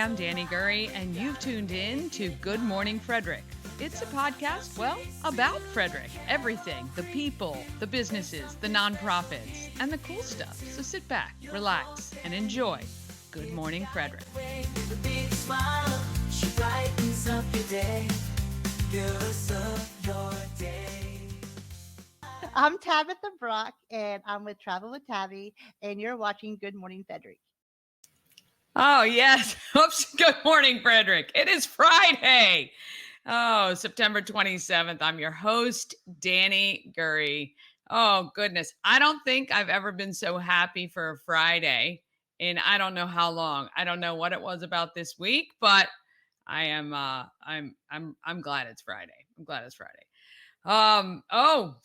am Danny Gurry, and you've tuned in to Good Morning Frederick. It's a podcast, well, about Frederick. Everything, the people, the businesses, the nonprofits, and the cool stuff. So sit back, relax, and enjoy Good Morning Frederick. I'm Tabitha Brock, and I'm with Travel with Tabby, and you're watching Good Morning Frederick. Oh, yes. Oops. Good morning, Frederick. It is Friday. Oh, September 27th. I'm your host, Danny Gurry. Oh, goodness. I don't think I've ever been so happy for a Friday in I don't know how long. I don't know what it was about this week, but I'm glad it's Friday. I'm glad it's Friday.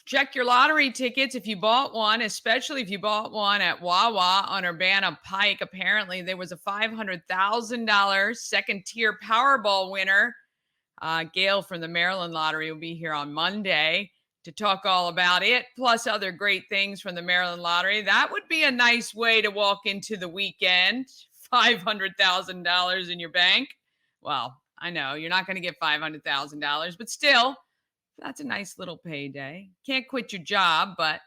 Check your lottery tickets if you bought one, especially if you bought one at Wawa on Urbana Pike. Apparently, there was a $500,000 second tier Powerball winner. Gail from the Maryland Lottery will be here on Monday to talk all about it, plus other great things from the Maryland Lottery. That would be a nice way to walk into the weekend. $500,000 in your bank. Well, I know you're not going to get $500,000, but still, that's a nice little payday. Can't quit your job, but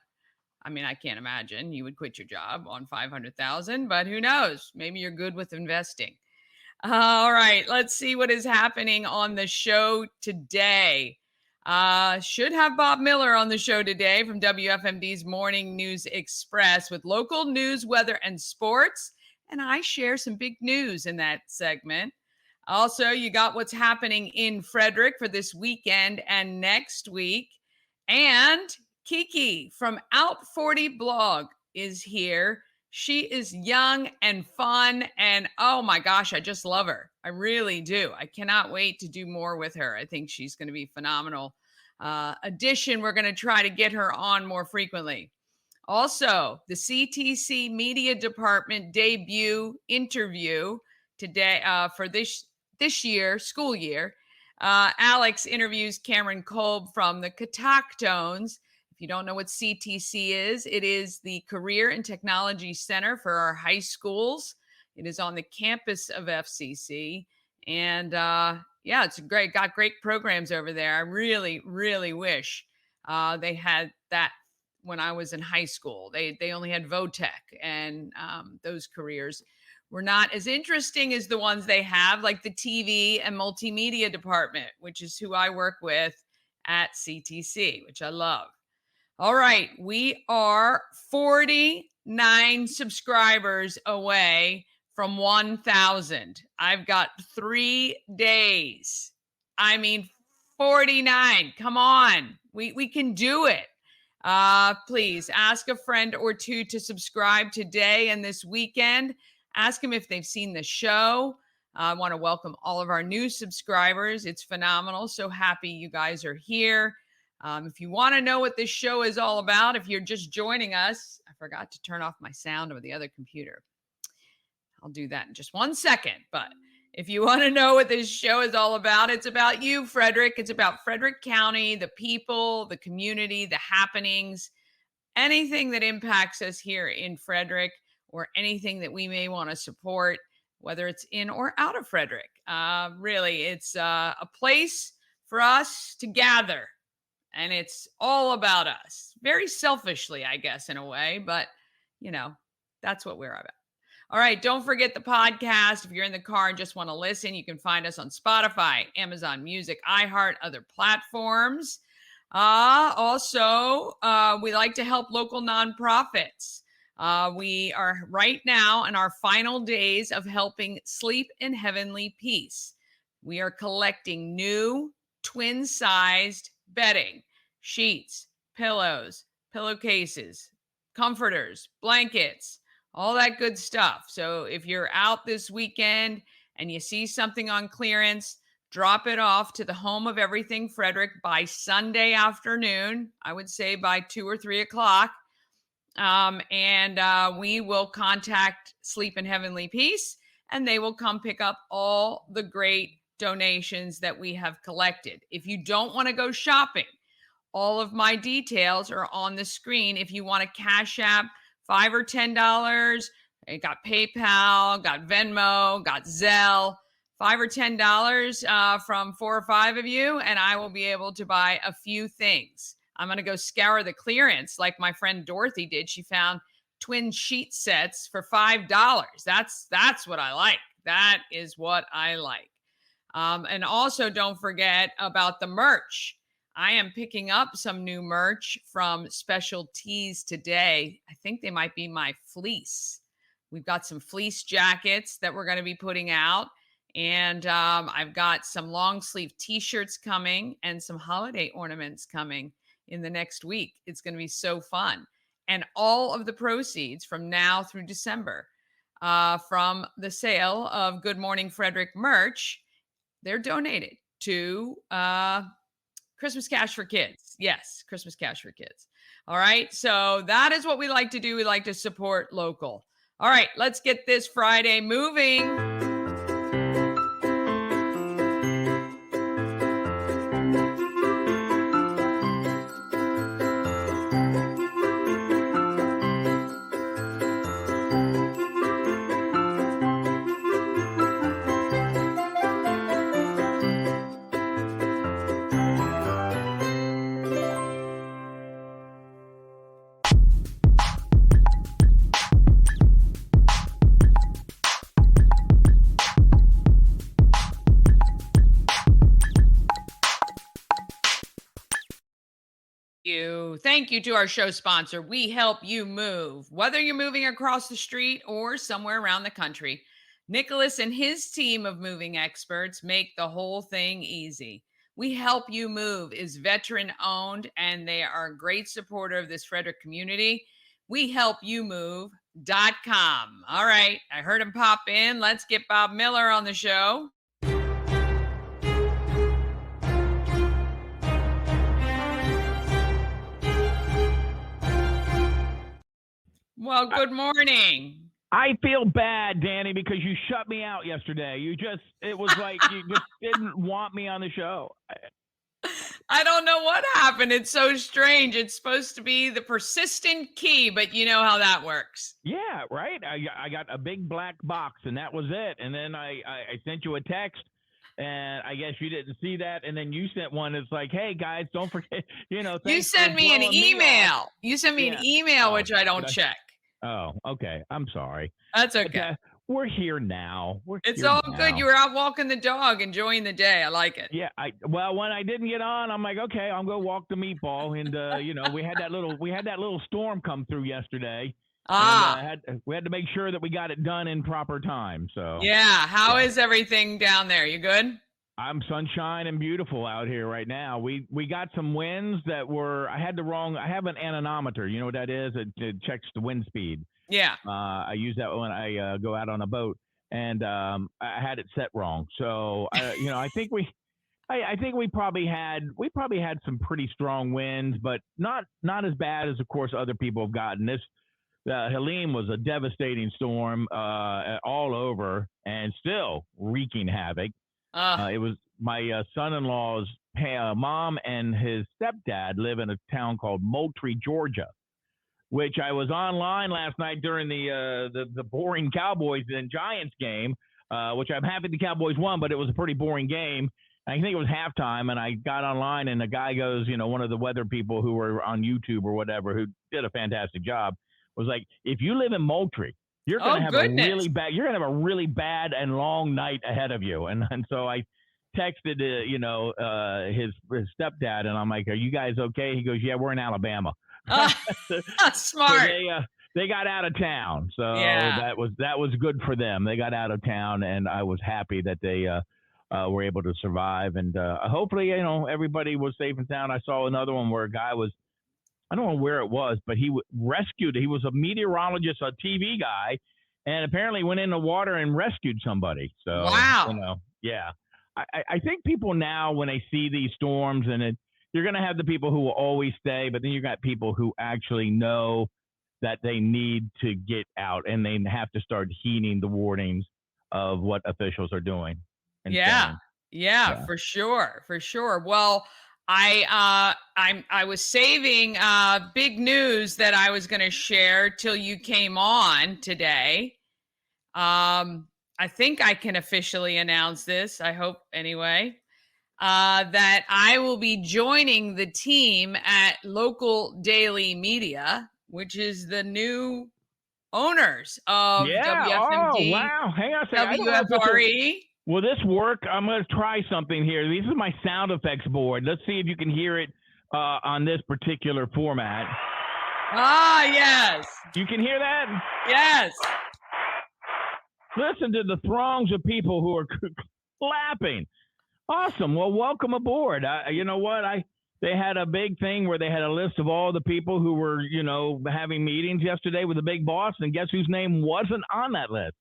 I mean, I can't imagine you would quit your job on $500,000, but who knows? Maybe you're good with investing. All right, let's see what is happening on the show today. Should have Bob Miller on the show today from WFMD's Morning News Express with local news, weather, and sports. And I share some big news in that segment. Also, you got what's happening in Frederick for this weekend and next week. And Kiki from Out 40 blog is here. She is young and fun. And oh my gosh, I just love her. I really do. I cannot wait to do more with her. I think she's going to be phenomenal. Addition, we're going to try to get her on more frequently. Also, the CTC Media Department debut interview today for this year, school year. Alex interviews Carson Kolb from the Catoctones. If you don't know what CTC is, it is the Career and Technology Center for our high schools. It is on the campus of FCC. And it's got great programs over there. I really, really wish they had that when I was in high school. They only had VOTEC, and those careers were not as interesting as the ones they have, like the TV and multimedia department, which is who I work with at CTC, which I love. All right, we are 49 subscribers away from 1,000. I've got 3 days. 49. Come on, we can do it. Please ask a friend or two to subscribe today and this weekend. Ask them if they've seen the show. I want to welcome all of our new subscribers. It's phenomenal. So happy you guys are here. If you want to know what this show is all about, if you're just joining us, I forgot to turn off my sound over the other computer. I'll do that in just 1 second. But if you want to know what this show is all about, it's about you, Frederick. It's about Frederick County, the people, the community, the happenings, anything that impacts us here in Frederick, or anything that we may want to support, whether it's in or out of Frederick. Really, it's a place for us to gather, and it's all about us. Very selfishly, I guess, in a way, but, that's what we're about. All right, don't forget the podcast. If you're in the car and just want to listen, you can find us on Spotify, Amazon Music, iHeart, other platforms. Also, we like to help local nonprofits. We are right now in our final days of helping Sleep in Heavenly Peace. We are collecting new twin-sized bedding, sheets, pillows, pillowcases, comforters, blankets, all that good stuff. So if you're out this weekend and you see something on clearance, drop it off to the Home of Everything Frederick by Sunday afternoon. I would say by 2 or 3 o'clock. We will contact Sleep in Heavenly Peace, and they will come pick up all the great donations that we have collected. If you don't want to go shopping, all of my details are on the screen. If you want to Cash App $5 or $10 It got PayPal, got Venmo, got Zelle. $5 or $10 from 4 or 5 of you, and I will be able to buy a few things. I'm going to go scour the clearance like my friend Dorothy did. She found twin sheet sets for $5. That's what I like. That is what I like. And also don't forget about the merch. I am picking up some new merch from Special Tees today. I think they might be my fleece. We've got some fleece jackets that we're going to be putting out. And I've got some long sleeve t-shirts coming and some holiday ornaments coming in the next week. It's going to be so fun. And all of the proceeds from now through December from the sale of Good Morning Frederick merch, they're donated to Christmas Cash for Kids. Yes, Christmas Cash for Kids. All right. So that is what we like to do. We like to support local. All right. Let's get this Friday moving. Thank you to our show sponsor. We help you move. Whether you're moving across the street or somewhere around the country, Nicholas and his team of moving experts make the whole thing easy. We Help You Move is veteran owned, and they are a great supporter of this Frederick community. WeHelpYouMove.com. All right, I heard him pop in. Let's get Bob Miller on the show. Well, good morning. I feel bad, Danny, because you shut me out yesterday. It was like you just didn't want me on the show. I don't know what happened. It's so strange. It's supposed to be the persistent key, but you know how that works. Yeah, right. I got a big black box, and that was it. And then I sent you a text, and I guess you didn't see that. And then you sent one. It's like, hey, guys, don't forget, you sent me an email. You sent me an email, which I don't check. Oh, okay. I'm sorry. That's okay. But, we're here now. It's all good. You were out walking the dog, enjoying the day. I like it. Yeah. When I didn't get on, I'm like, okay, I'm gonna walk the meatball, and we had that little storm come through yesterday. And, we had to make sure that we got it done in proper time. So yeah. How is everything down there? You good? I'm sunshine and beautiful out here right now. We got some winds that were. I have an anemometer. You know what that is? It checks the wind speed. Yeah. I use that when I go out on a boat, and I had it set wrong. So I think we probably had some pretty strong winds, but not as bad as of course other people have gotten. This Helene was a devastating storm all over, and still wreaking havoc. It was my son-in-law's mom and his stepdad live in a town called Moultrie, Georgia, which I was online last night during the boring Cowboys and Giants game, which I'm happy the Cowboys won, but it was a pretty boring game. I think it was halftime, and I got online, and the guy goes, one of the weather people who were on YouTube or whatever, who did a fantastic job, was like, if you live in Moultrie, you're going to have a really bad and long night ahead of you. And so I texted, his stepdad, and I'm like, are you guys okay? He goes, yeah, we're in Alabama. Smart. So they got out of town. So yeah. that was good for them. They got out of town, and I was happy that they were able to survive. And hopefully, everybody was safe and sound. I saw another one where a guy was, I don't know where it was, but he rescued. He was a meteorologist, a TV guy, and apparently went in the water and rescued somebody. So, wow. Yeah. I think people now, when they see these storms, and you're going to have the people who will always stay, but then you got people who actually know that they need to get out, and they have to start heeding the warnings of what officials are doing. Yeah, for sure. Well, I was saving big news that I was going to share till you came on today. I think I can officially announce this. I hope anyway. That I will be joining the team at Local Daily Media, which is the new owners of Yeah. Oh, WFMD, wow. Hang on a second. I don't know if this WFRE. will this work? I'm going to try something here. This is my sound effects board. Let's see if you can hear it on this particular format. Ah, yes. You can hear that? Yes. Listen to the throngs of people who are clapping. Awesome. Well, welcome aboard. You know what? They had a big thing where they had a list of all the people who were, having meetings yesterday with the big boss, and guess whose name wasn't on that list?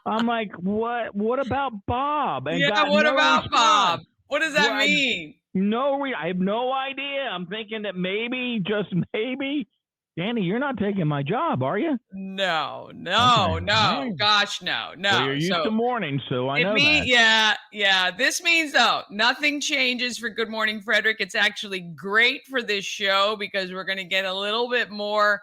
I'm like, what? What about Bob? And yeah, got what no about response. Bob? What does that Well, mean? I have no idea. I'm thinking that maybe, just maybe, Danny, you're not taking my job, are you? No, Okay. Right. gosh, no. Well, you're used to mornings, so I know that. Yeah. This means though nothing changes for Good Morning Frederick. It's actually great for this show because we're going to get a little bit more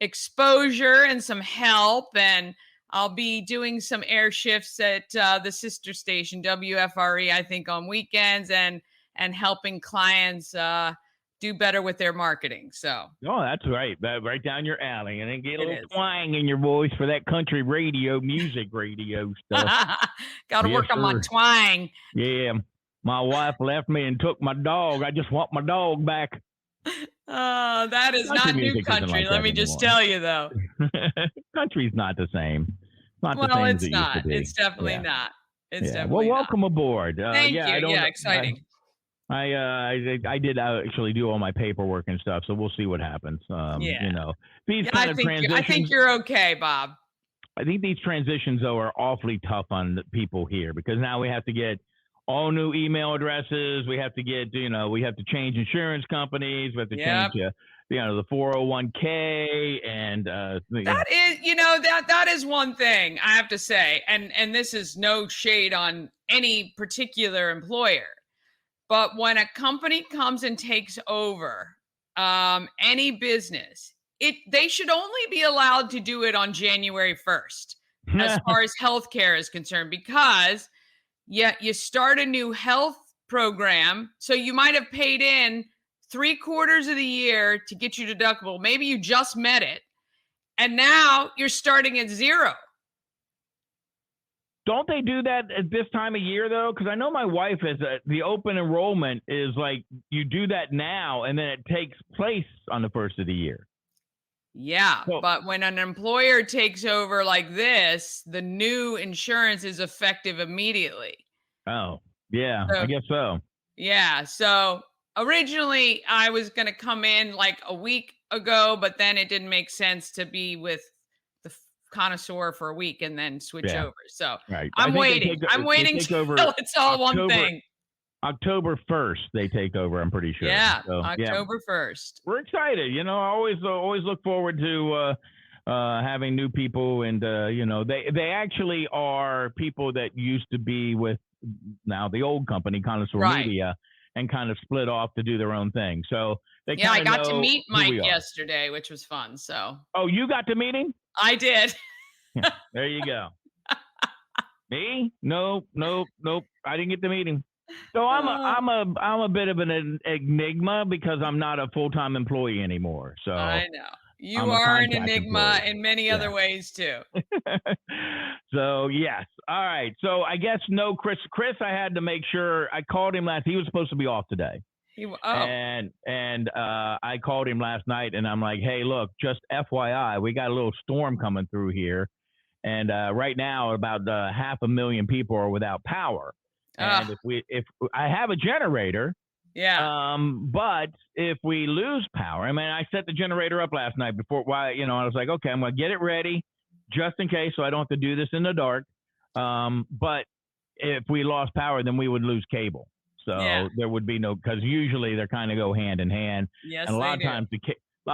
exposure and some help, and I'll be doing some air shifts at the sister station WFRE, I think, on weekends, and helping clients do better with their marketing. So, oh, that's right. Right down your alley. And then get a little is. twang in your voice for that country radio, music radio stuff. Got to work on my twang. Yeah. My wife left me and took my dog. I just want my dog back. That is not new country. Let me just tell you, though. Country's not the same. Not the well, same it's as it not. used to be. It's definitely not. It's Well, definitely welcome aboard. Thank you. Yeah, exciting. I did actually do all my paperwork and stuff, so we'll see what happens. These kind of transitions. I think you're okay, Bob. I think these transitions though are awfully tough on the people here because now we have to get all new email addresses. We have to get we have to change insurance companies. We have to change the 401k and that is one thing I have to say, and this is no shade on any particular employer. But when a company comes and takes over any business, they should only be allowed to do it on January 1st, as far as healthcare is concerned, because you start a new health program, so you might have paid in 3/4 of the year to get your deductible. Maybe you just met it, and now you're starting at zero. Don't they do that at this time of year, though? Because I know my wife has the open enrollment is like you do that now, and then it takes place on the 1st of the year. Yeah, but when an employer takes over like this, the new insurance is effective immediately. Oh, yeah, I guess so. Yeah, so originally I was going to come in like a week ago, but then it didn't make sense to be with the connoisseur for a week and then switch over. So I'm waiting. I'm waiting till it's all one thing. October 1st, they take over. I'm pretty sure. Yeah, so, October 1st. We're excited. I always look forward to having new people, and they actually are people that used to be with now the old company, Connoisseur Media, and kind of split off to do their own thing. So they I got to meet Mike yesterday, which was fun. So you got to meet him? I did. There you go. Me? Nope. I didn't get to meet him. So I'm a bit of an enigma because I'm not a full-time employee anymore. So I know you are an enigma in many other ways too. So yes, all right. So I guess no, Chris. I had to make sure I called him last. He was supposed to be off today. And I called him last night, and I'm like, hey, look, just FYI, we got a little storm coming through here, and right now about 500,000 people are without power. And if I have a generator, but if we lose power, I set the generator up last night before. I was like, okay, I'm gonna get it ready just in case, so I don't have to do this in the dark. But if we lost power, then we would lose cable. So there would be because usually they're kind of go hand in hand. Yes, and a lot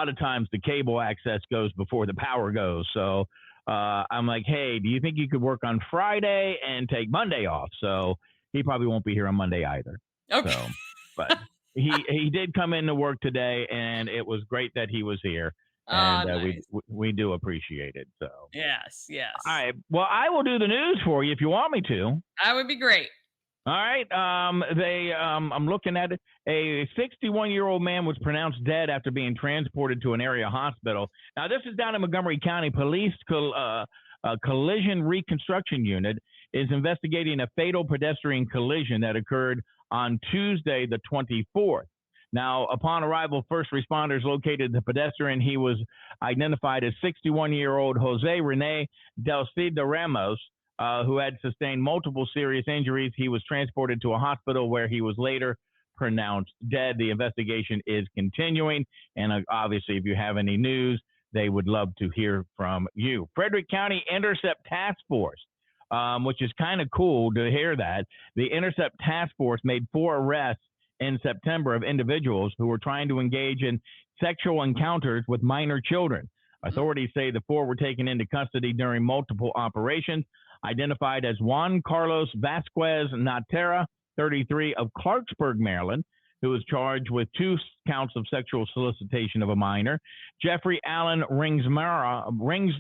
of times the cable access goes before the power goes. So I'm like, hey, do you think you could work on Friday and take Monday off? So he probably won't be here on Monday either. Okay. So, but he did come into work today, and it was great that he was here. Oh, and nice. we do appreciate it. So, Yes, all yes. right. Well, I will do the news for you if you want me to. That would be great. All right. I'm looking at it. A 61-year-old man was pronounced dead after being transported to an area hospital. Now, this is down in Montgomery County. Police collision reconstruction unit is investigating a fatal pedestrian collision that occurred on Tuesday, the 24th. Now, upon arrival, first responders located the pedestrian. He was identified as 61-year-old Jose Rene Del Cid Ramos, who had sustained multiple serious injuries. He was transported to a hospital where he was later pronounced dead. The investigation is continuing, and obviously, if you have any news, they would love to hear from you. Frederick County Intercept Task Force, which is kind of cool to hear that. The Intercept Task Force made 4 arrests in September of individuals who were trying to engage in sexual encounters with minor children. Authorities say the 4 were taken into custody during multiple operations. Identified as Juan Carlos Vasquez Natera, 33, of Clarksburg, Maryland, who was charged with 2 counts of sexual solicitation of a minor. Jeffrey Allen Ringersma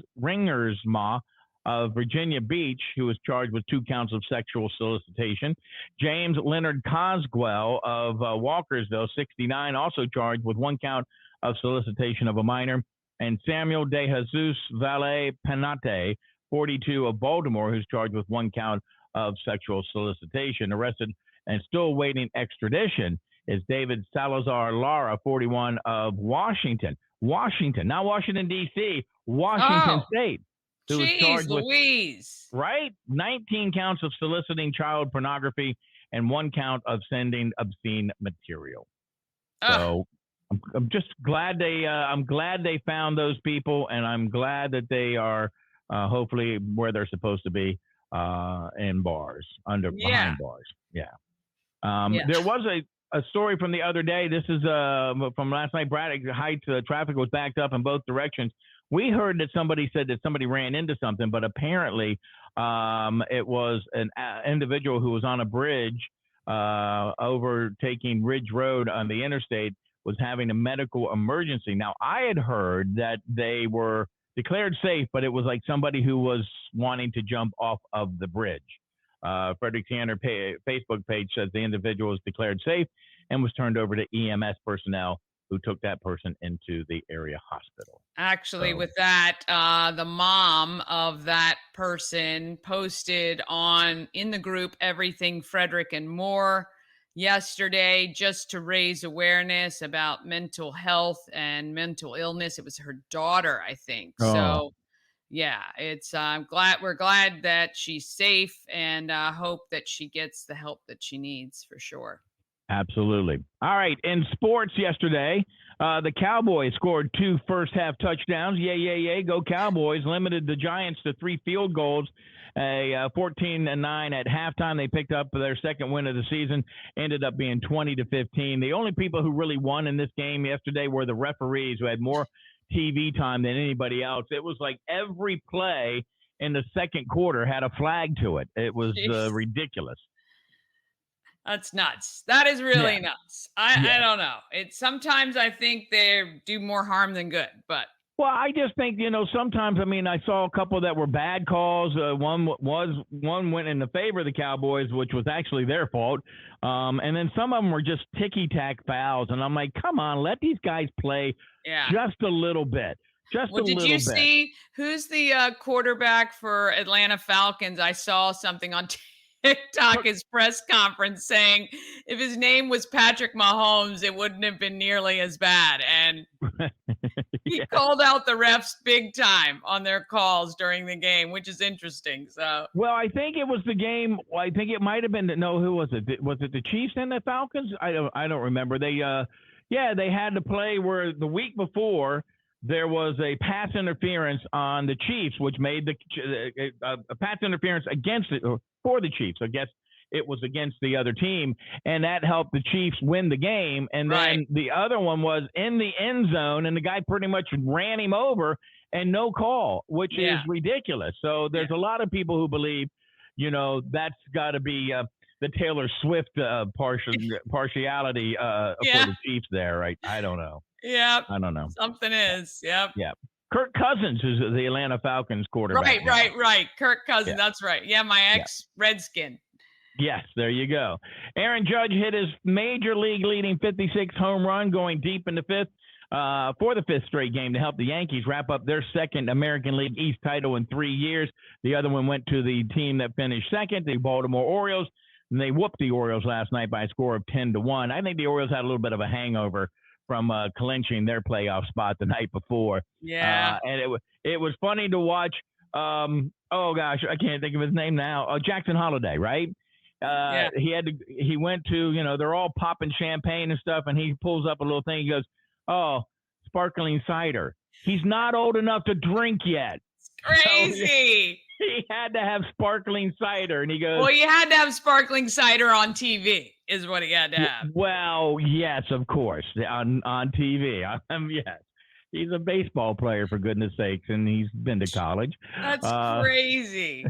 of Virginia Beach, who was charged with 2 counts of sexual solicitation. James Leonard Coswell of Walkersville, 69, also charged with 1 count of solicitation of a minor. And Samuel De Jesus Valle Penate, 42, of Baltimore, who's charged with 1 count of sexual solicitation. Arrested and still awaiting extradition is David Salazar Lara, 41, of Washington, not Washington, D.C., Washington State, who was charged Louise. with, 19 counts of soliciting child pornography and 1 count of sending obscene material. So I'm just glad I'm glad they found those people, and I'm glad that they are hopefully where they're supposed to be, in bars, behind bars. There was a story from the other day. This is from last night. Braddock Heights, traffic was backed up in both directions. We heard that somebody said that somebody ran into something, but apparently it was an individual who was on a bridge overtaking Ridge Road on the interstate, was having a medical emergency. Now, I had heard that they were declared safe, but it was like somebody who was wanting to jump off of the bridge. Frederick Tanner Facebook page says the individual was declared safe and was turned over to EMS personnel, who took that person into the area hospital. Actually, with that, the mom of that person posted in the group Everything Frederick and More yesterday, just to raise awareness about mental health and mental illness. It was her daughter, I think. So yeah, it's we're glad that she's safe, and hope that she gets the help that she needs, for sure. Absolutely. All right. In sports yesterday, the Cowboys scored 2 first-half touchdowns. Yay. Go Cowboys. Limited the Giants to 3 field goals. 14-9 at halftime. They picked up their second win of the season. Ended up being 20-15. The only people who really won in this game yesterday were the referees, who had more TV time than anybody else. It was like every play in the second quarter had a flag to it. It was ridiculous. That's nuts. That is really nuts. I don't know. Sometimes I think they do more harm than good, but. Well, I just think, sometimes, I saw a couple that were bad calls. One went in the favor of the Cowboys, which was actually their fault. And then some of them were just ticky-tack fouls. And I'm like, come on, let these guys play just a little bit. Did you see who's the quarterback for Atlanta Falcons? I saw something on TikTok, his press conference, saying if his name was Patrick Mahomes, it wouldn't have been nearly as bad. And he called out the refs big time on their calls during the game, which is interesting. So, well, I think it was the game. I think it might have been. No, who was it? Was it the Chiefs and the Falcons? I don't remember. They they had to play where the week before there was a pass interference on the Chiefs, which made a pass interference against it, or for the Chiefs. I guess it was against the other team, and that helped the Chiefs win the game. And then the other one was in the end zone, and the guy pretty much ran him over, and no call, which is ridiculous. So there's a lot of people who believe, that's got to be the Taylor Swift partiality for the Chiefs there, right? I don't know. Yep. I don't know. Something is. Yep. Yeah. Kirk Cousins is the Atlanta Falcons quarterback. Right. Kirk Cousins. Yeah. That's right. Yeah, my ex-Redskin. Yes, there you go. Aaron Judge hit his major league leading 56 home run going deep in the fifth for the fifth straight game to help the Yankees wrap up their second American League East title in 3 years. The other one went to the team that finished second, the Baltimore Orioles, and they whooped the Orioles last night by a score of 10-1. I think the Orioles had a little bit of a hangover from clinching their playoff spot the night before. Yeah. And it was funny to watch. Oh gosh, I can't think of his name now. Jackson Holiday, right? He went to, they're all popping champagne and stuff, and he pulls up a little thing. He goes, "Oh, sparkling cider." He's not old enough to drink yet. Crazy. So he had to have sparkling cider, and he goes, "Well, you had to have sparkling cider on TV, is what he had to have." Well, yes, of course, on TV. Yes. He's a baseball player, for goodness sakes, and he's been to college. That's crazy.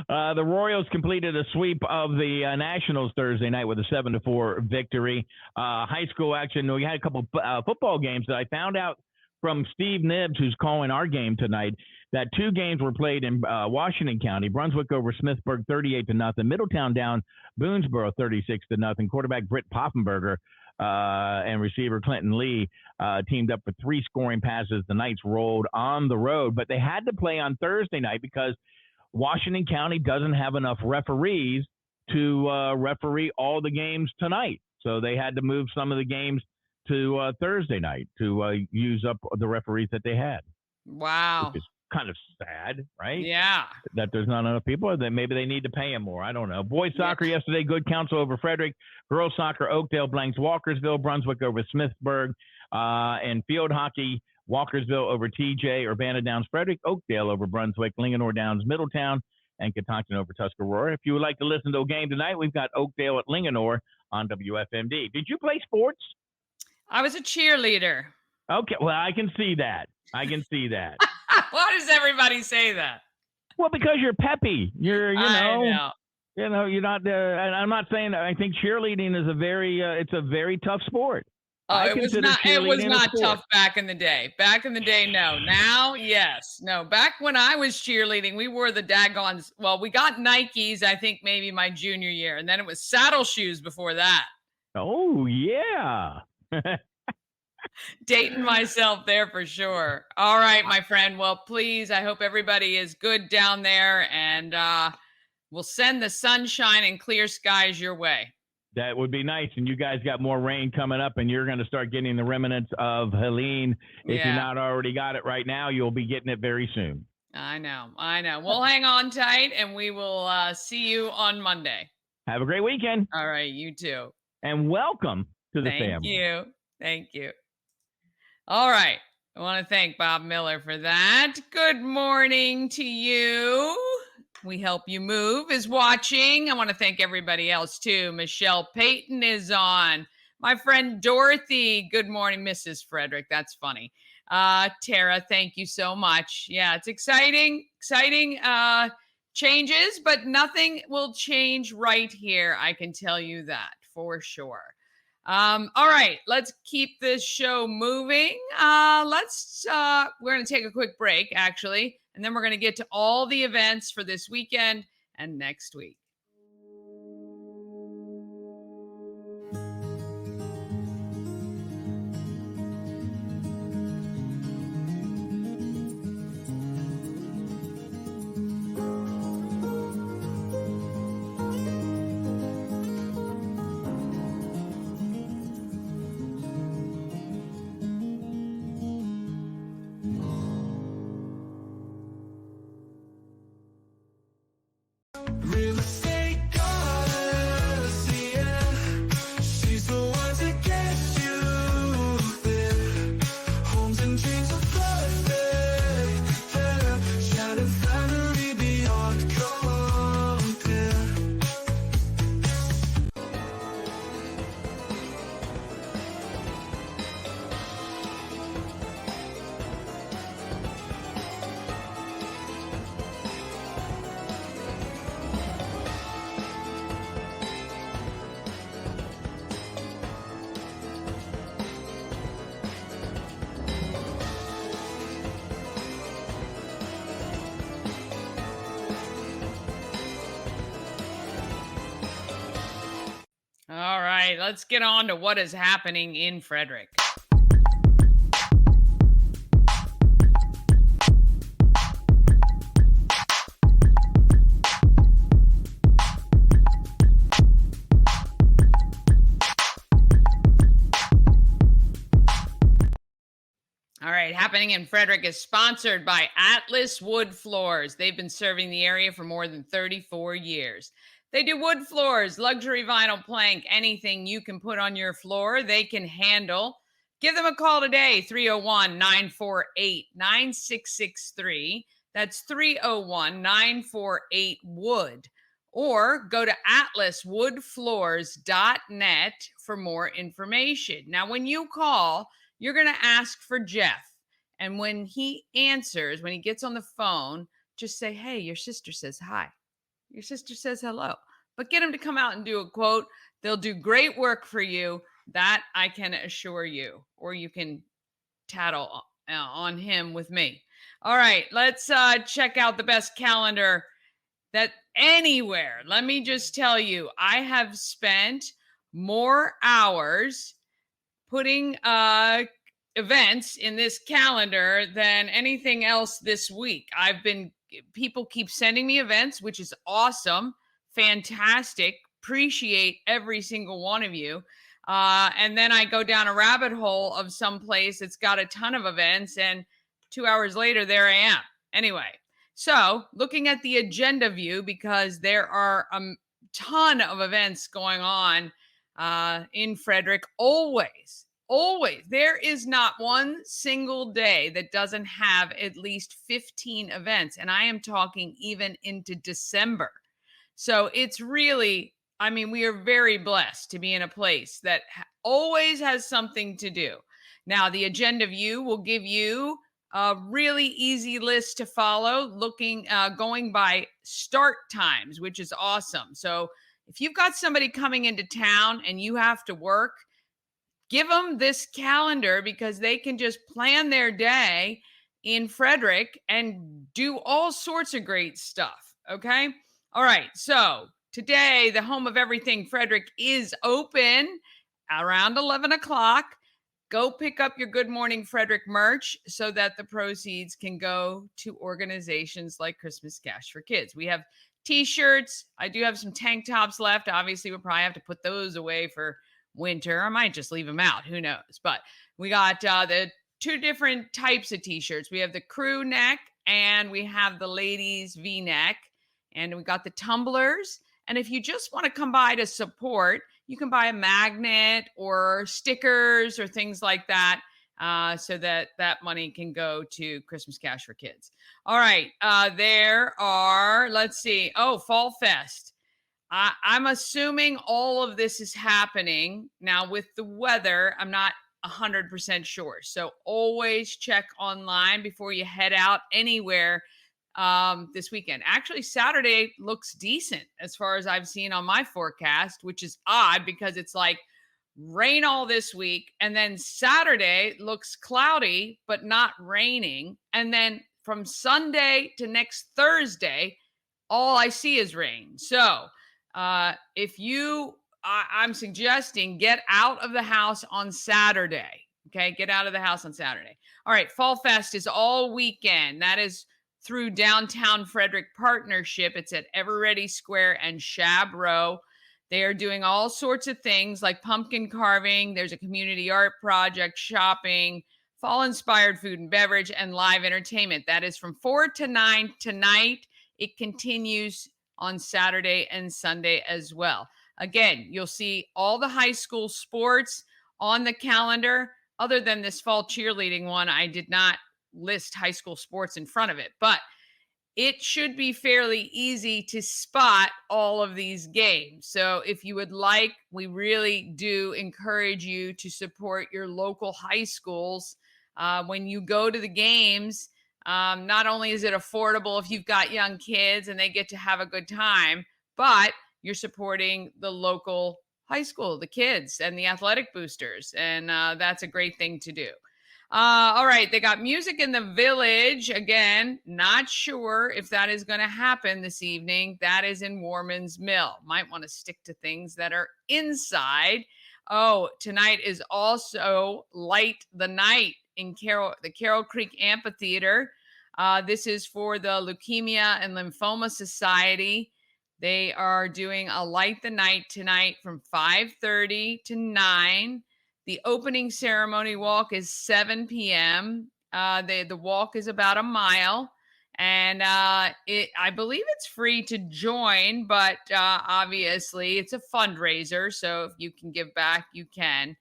The Royals completed a sweep of the Nationals Thursday night with a 7-4 victory. High school action. We had a couple football games that I found out from Steve Nibbs, who's calling our game tonight, that 2 games were played in Washington County. Brunswick over Smithburg 38-0. Middletown down Boonesboro 36-0. Quarterback Britt Poffenberger and receiver Clinton Lee teamed up for 3 scoring passes. The Knights rolled on the road, but they had to play on Thursday night because Washington County doesn't have enough referees to referee all the games tonight. So they had to move some of the games to Thursday night to use up the referees that they had. Wow. Which is kind of sad, right? Yeah. That there's not enough people, or that maybe they need to pay them more. I don't know. Boys soccer yesterday, Good Counsel over Frederick. Girls soccer, Oakdale blanks Walkersville. Brunswick over Smithburg. And field hockey, Walkersville over TJ. Urbana Downs Frederick. Oakdale over Brunswick. Linganore Downs Middletown. And Catoctones over Tuscarora. If you would like to listen to a game tonight, we've got Oakdale at Linganore on WFMD. Did you play sports? I was a cheerleader. Okay, well, I can see that. Why does everybody say that? Well, because you're peppy. You're I know. you're not. And I'm not saying that. I think cheerleading is it's a very tough sport. It was not tough back in the day. Back in the day, no. Now, yes. No, back when I was cheerleading, we wore the daggons. Well, we got Nikes, I think maybe my junior year. And then it was saddle shoes before that. Oh, yeah. Dating myself there for sure. All right, my friend. Well, please, I hope everybody is good down there. And we'll send the sunshine and clear skies your way. That would be nice. And you guys got more rain coming up, and you're going to start getting the remnants of Helene. If you're not already got it right now, you'll be getting it very soon. I know. We'll hang on tight, and we will see you on Monday. Have a great weekend. All right, you too. And welcome to the family. Thank you. All right. I want to thank Bob Miller for that. Good morning to you. We Help You Move is watching. I want to thank everybody else too. Michelle Payton is on. My friend Dorothy. Good morning, Mrs. Frederick. That's funny. Tara, thank you so much. Yeah, it's exciting changes, but nothing will change right here. I can tell you that for sure. All right, let's keep this show moving. We're going to take a quick break, actually, and then we're going to get to all the events for this weekend and next week. Real estate. right, let's get on to what is happening in Frederick. All right, happening in Frederick is sponsored by Atlas Wood Floors. They've been serving the area for more than 34 years. They do wood floors, luxury vinyl plank, anything you can put on your floor, they can handle. Give them a call today, 301-948-9663. That's 301-948-WOOD. Or go to atlaswoodfloors.net for more information. Now, when you call, you're going to ask for Jeff. And when he answers, when he gets on the phone, just say, hey, your sister says hi. Your sister says hello. But get him to come out and do a quote. They'll do great work for you. That I can assure you. Or you can tattle on him with me. All right, let's check out the best calendar that anywhere. Let me just tell you, I have spent more hours putting events in this calendar than anything else this week. People keep sending me events, which is awesome, fantastic, appreciate every single one of you. And then I go down a rabbit hole of some place that's got a ton of events, and 2 hours later, there I am. Anyway, so looking at the agenda view, because there are a ton of events going on in Frederick, always. There is not one single day that doesn't have at least 15 events. And I am talking even into December. So it's really, we are very blessed to be in a place that always has something to do. Now, the agenda view will give you a really easy list to follow, going by start times, which is awesome. So if you've got somebody coming into town and you have to work, give them this calendar, because they can just plan their day in Frederick and do all sorts of great stuff. Okay. All right. So today, the home of everything Frederick is open around 11 o'clock. Go pick up your Good Morning Frederick merch so that the proceeds can go to organizations like Christmas Cash for Kids. We have t-shirts. I do have some tank tops left. Obviously, we'll probably have to put those away for winter. I might just leave them out. Who knows? But we got the two different types of t-shirts. We have the crew neck and we have the ladies V-neck, and we got the tumblers. And if you just want to come by to support, you can buy a magnet or stickers or things like that, so that money can go to Christmas Cash for Kids. All right. There are, let's see. Oh, Fall Fest. I'm assuming all of this is happening now with the weather. I'm not 100% sure. So always check online before you head out anywhere this weekend. Actually, Saturday looks decent as far as I've seen on my forecast, which is odd because it's like rain all this week. And then Saturday looks cloudy, but not raining. And then from Sunday to next Thursday, all I see is rain. So I'm suggesting get out of the house on Saturday. Okay. Get out of the house on Saturday. All right. Fall Fest is all weekend. That is through Downtown Frederick Partnership. It's at Everready Square and Shab Row. They are doing all sorts of things like pumpkin carving. There's a community art project, shopping, fall-inspired food and beverage, and live entertainment. That is from 4 to 9 tonight. It continues on Saturday and Sunday as well. Again, you'll see all the high school sports on the calendar. Other than this fall cheerleading one, I did not list high school sports in front of it, but it should be fairly easy to spot all of these games. So if you would like, we really do encourage you to support your local high schools. When you go to the games, not only is it affordable if you've got young kids and they get to have a good time, but you're supporting the local high school, the kids, and the athletic boosters. And that's a great thing to do. All right. They got music in the village. Again, not sure if that is going to happen this evening. That is in Warman's Mill. Might want to stick to things that are inside. Oh, tonight is also Light the Night in the Carroll Creek Amphitheater. This is for the Leukemia and Lymphoma Society. They are doing a Light the Night tonight from 5:30 to 9. The opening ceremony walk is 7 p.m. The walk is about a mile. And I believe it's free to join, but obviously it's a fundraiser. So if you can give back, you can.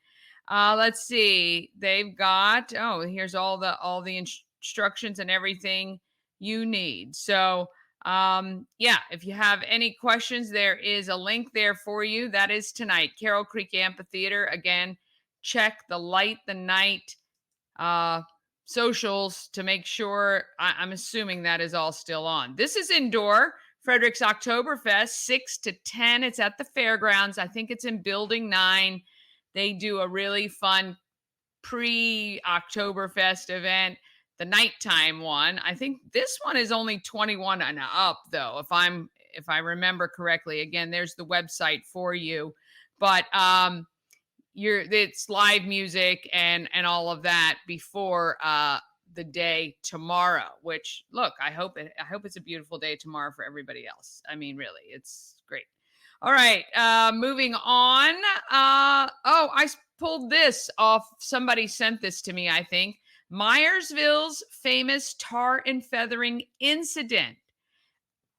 Let's see. They've got, here's all the instructions and everything you need. So yeah, if you have any questions, there is a link there for you. That is tonight, Carroll Creek Amphitheater. Again, check the Light the Night socials to make sure. I'm assuming that is all still on. This is indoor. Frederick's Oktoberfest, 6 to 10. It's at the fairgrounds. I think it's in Building 9. They do a really fun pre-Oktoberfest event. The nighttime one. I think this one is only 21 and up, though, if I remember correctly. Again, there's the website for you. But it's live music and all of that before the day tomorrow, which, look, I hope it's a beautiful day tomorrow for everybody else. I mean, really, it's great. All right, moving on. I pulled this off. Somebody sent this to me, I think. Myersville's famous tar and feathering incident.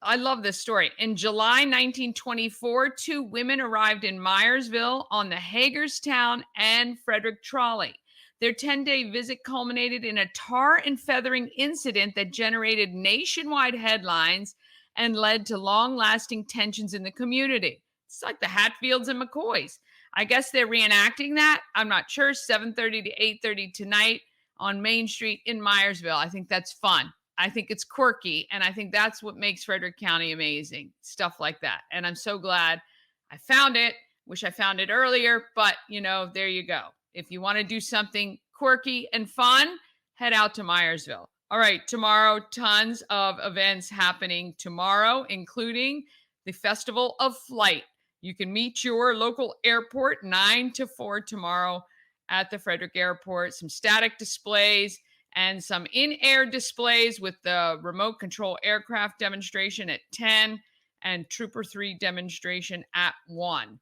I love this story. In July 1924, 2 women arrived in Myersville on the Hagerstown and Frederick trolley. Their 10-day visit culminated in a tar and feathering incident that generated nationwide headlines and led to long-lasting tensions in the community. It's like the Hatfields and McCoys. I guess they're reenacting that. I'm not sure. 7:30 to 8:30 tonight on Main Street in Myersville. I think that's fun. I think it's quirky, and I think that's what makes Frederick County amazing, stuff like that. And I'm so glad I found it. Wish I found it earlier, but, there you go. If you want to do something quirky and fun, head out to Myersville. All right, tomorrow, tons of events happening tomorrow, including the Festival of Flight. You can meet your local airport 9 to 4 tomorrow at the Frederick Airport. Some static displays and some in-air displays with the remote control aircraft demonstration at 10 and Trooper 3 demonstration at 1.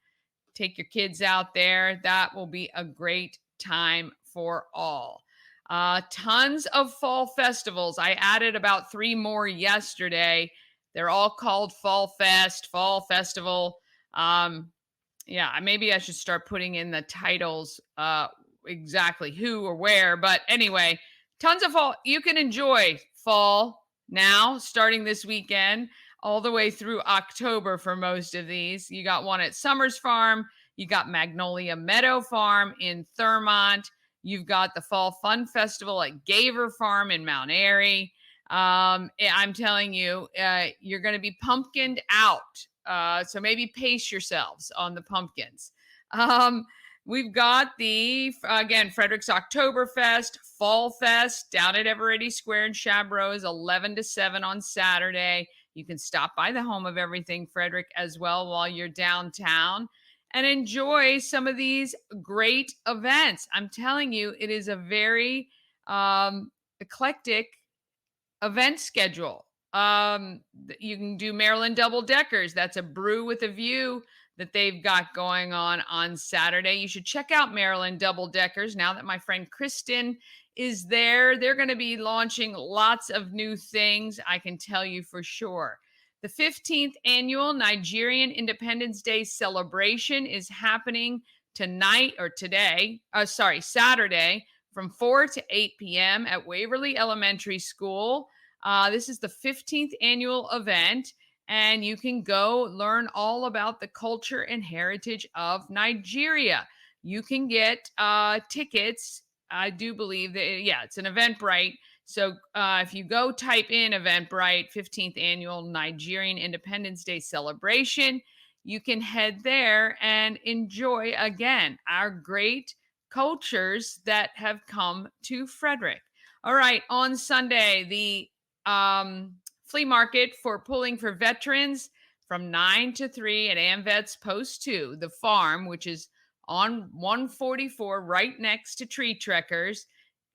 Take your kids out there. That will be a great time for all. Tons of fall festivals. I added about 3 more yesterday. They're all called Fall Fest, Fall Festival. Yeah, maybe I should start putting in the titles, exactly who or where. But anyway, tons of fall. You can enjoy fall now, starting this weekend, all the way through October for most of these. You got one at Summers Farm. You got Magnolia Meadow Farm in Thurmont. You've got the Fall Fun Festival at Gaver Farm in Mount Airy. I'm telling you, you're going to be pumpkined out. So maybe pace yourselves on the pumpkins. We've got again, Frederick's Oktoberfest, Fall Fest down at Eveready Square in Chabrose, 11 to 7 on Saturday. You can stop by the home of Everything Frederick as well while you're downtown and enjoy some of these great events. I'm telling you, it is a very eclectic event schedule. You can do Maryland Double Deckers. That's a brew with a view that they've got going on Saturday. You should check out Maryland Double Deckers now that my friend Kristen is there. They're going to be launching lots of new things, I can tell you for sure. The 15th annual Nigerian Independence Day celebration is happening Saturday from 4 to 8 p.m. at Waverly Elementary School. This is the 15th annual event, and you can go learn all about the culture and heritage of Nigeria. You can get tickets. I do believe that, it's an Eventbrite. So if you go type in Eventbrite 15th Annual Nigerian Independence Day Celebration, you can head there and enjoy, again, our great cultures that have come to Frederick. All right, on Sunday, the flea market for Pulling for Veterans from 9 to 3 at AmVets Post 2, the farm, which is on 144 right next to Tree Trekkers.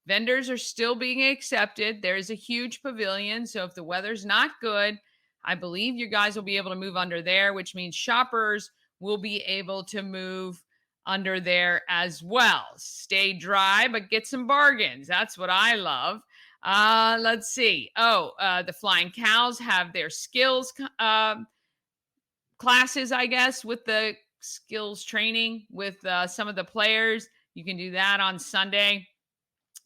Vendors are still being accepted. There is a huge pavilion. So if the weather's not good, I believe you guys will be able to move under there, which means shoppers will be able to move under there as well. Stay dry, but get some bargains. That's what I love. Let's see. The Flying Cows have their skills classes, I guess, with the skills training with some of the players. You can do that on Sunday.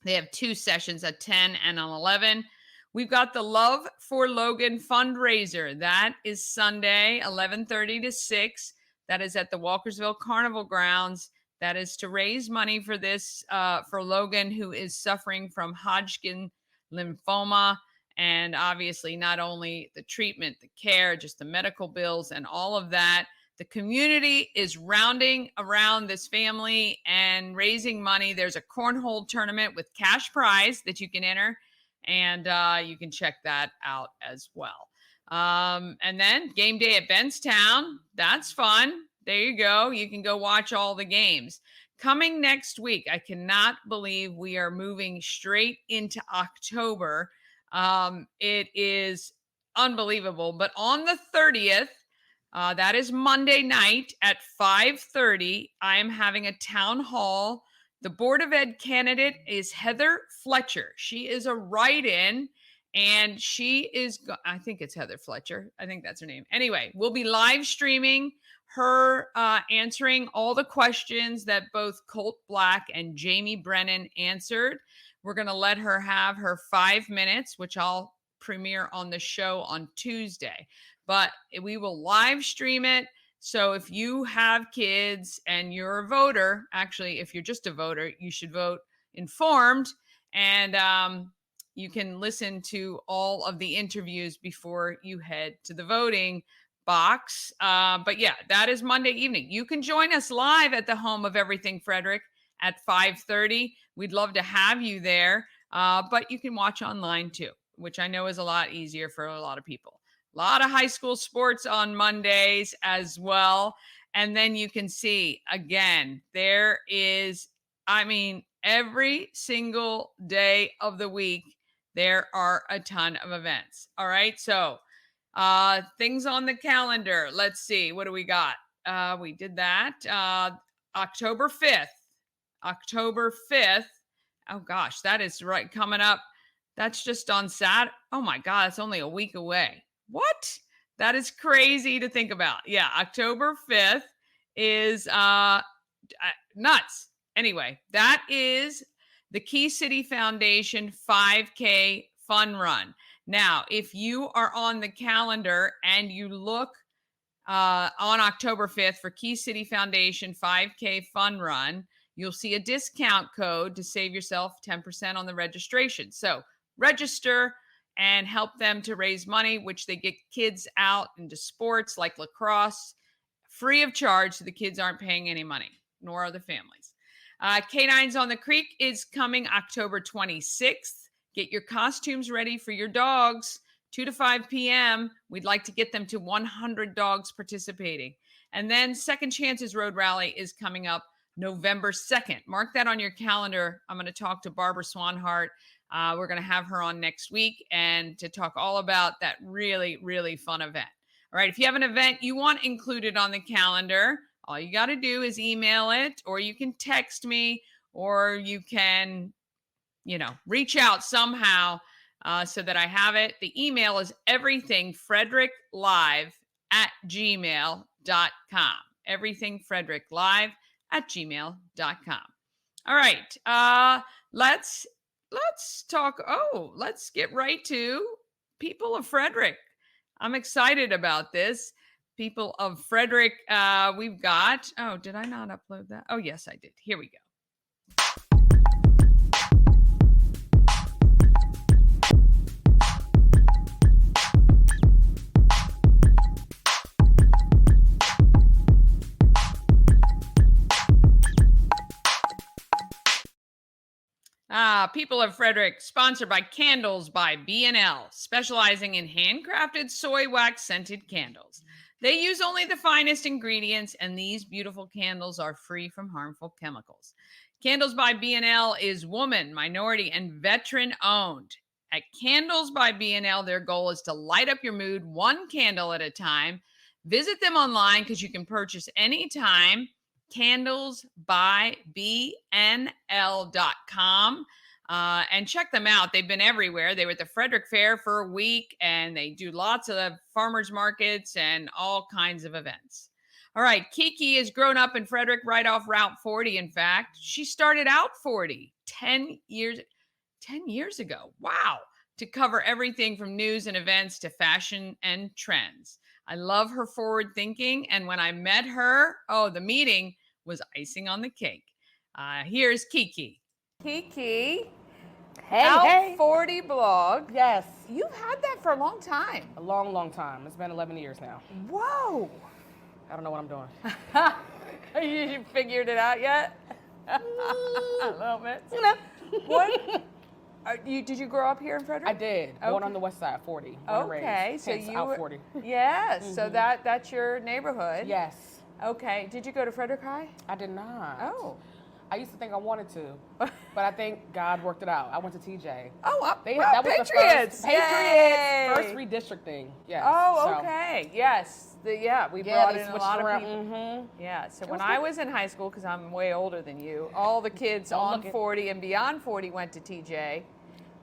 They have 2 sessions at 10 and 11. We've got the Love for Logan fundraiser. That is Sunday, 11:30 to 6. That is at the Walkersville Carnival Grounds. That is to raise money for this, for Logan, who is suffering from Hodgkin lymphoma. And obviously, not only the treatment, the care, just the medical bills and all of that. The community is rounding around this family and raising money. There's a cornhole tournament with cash prize that you can enter. And you can check that out as well. And then game day at Benstown. That's fun. There you go. You can go watch all the games. Coming next week, I cannot believe we are moving straight into October. It is unbelievable. But on the 30th, that is Monday night at 5:30, I am having a town hall. The Board of Ed candidate is Heather Fletcher. She is a write-in, and she is, I think it's Heather Fletcher. I think that's her name. Anyway, we'll be live streaming her answering all the questions that both Colt Black and Jamie Brennan answered. We're going to let her have her 5 minutes, which I'll premiere on the show on Tuesday. But we will live stream it. So if you have kids and you're a voter, actually, if you're just a voter, you should vote informed. And you can listen to all of the interviews before you head to the voting box. But yeah, that is Monday evening. You can join us live at the home of Everything Frederick at 5:30. We'd love to have you there. But you can watch online too, which I know is a lot easier for a lot of people. A lot of high school sports on Mondays as well. And then you can see, again, there is, every single day of the week, there are a ton of events. All right. So things on the calendar. Let's see. What do we got? We did that. October 5th. October 5th. Oh, gosh, that is right coming up. That's just on Saturday. Oh, my God. It's only a week away. What? That is crazy to think about. Yeah, October 5th is nuts. Anyway, that is the Key City Foundation 5K Fun Run. Now, if you are on the calendar and you look on October 5th for Key City Foundation 5K Fun Run, you'll see a discount code to save yourself 10% on the registration. So register and help them to raise money, which they get kids out into sports like lacrosse, free of charge, so the kids aren't paying any money, nor are the families. Canines on the Creek is coming October 26th. Get your costumes ready for your dogs, 2 to 5 p.m. We'd like to get them to 100 dogs participating. And then Second Chances Road Rally is coming up November 2nd. Mark that on your calendar. I'm going to talk to Barbara Swanhart. We're going to have her on next week and to talk all about that really, really fun event. All right. If you have an event you want included on the calendar, all you got to do is email it, or you can text me, or you can, reach out somehow so that I have it. The email is everythingfredericklive@gmail.com. everythingfredericklive@gmail.com. All right. Let's talk. Let's get right to People of Frederick. I'm excited about this. People of Frederick, we've got, did I not upload that? Oh, yes, I did. Here we go. People of Frederick, sponsored by Candles by B&L, specializing in handcrafted soy wax scented candles. They use only the finest ingredients, and these beautiful candles are free from harmful chemicals. Candles by B&L is woman, minority, and veteran owned. At Candles by B&L, their goal is to light up your mood one candle at a time. Visit them online because you can purchase anytime. Candlesbybnl.com. And check them out. They've been everywhere. They were at the Frederick Fair for a week, and they do lots of farmers markets and all kinds of events. All right, Kiki has grown up in Frederick right off Route 40, in fact. She started out 40 10 years ago. Wow. To cover everything from news and events to fashion and trends. I love her forward thinking, and when I met her, the meeting was icing on the cake. Here's Kiki. Kiki. Hey. 40 blog. Yes. You've had that for a long time. A long, long time. It's been 11 years now. Whoa. I don't know what I'm doing. You figured it out yet? A little bit. You know. What? Did you grow up here in Frederick? I did. Okay. Born on the west side, 40. Okay, Raised, so hence you out were 40. Yes, so that's your neighborhood. Yes. Okay. Did you go to Frederick High? I did not. Oh. I used to think I wanted to, but I think God worked it out. I went to TJ. Oh, That was Patriots. the first Yay. redistricting. Yes. Oh, So, okay. Yes. We yeah, brought they in a switched lot around. of people. Yeah. So when was I good. was in high school, because I'm way older than you, all the kids Don't on look it. 40 and beyond 40 went to TJ.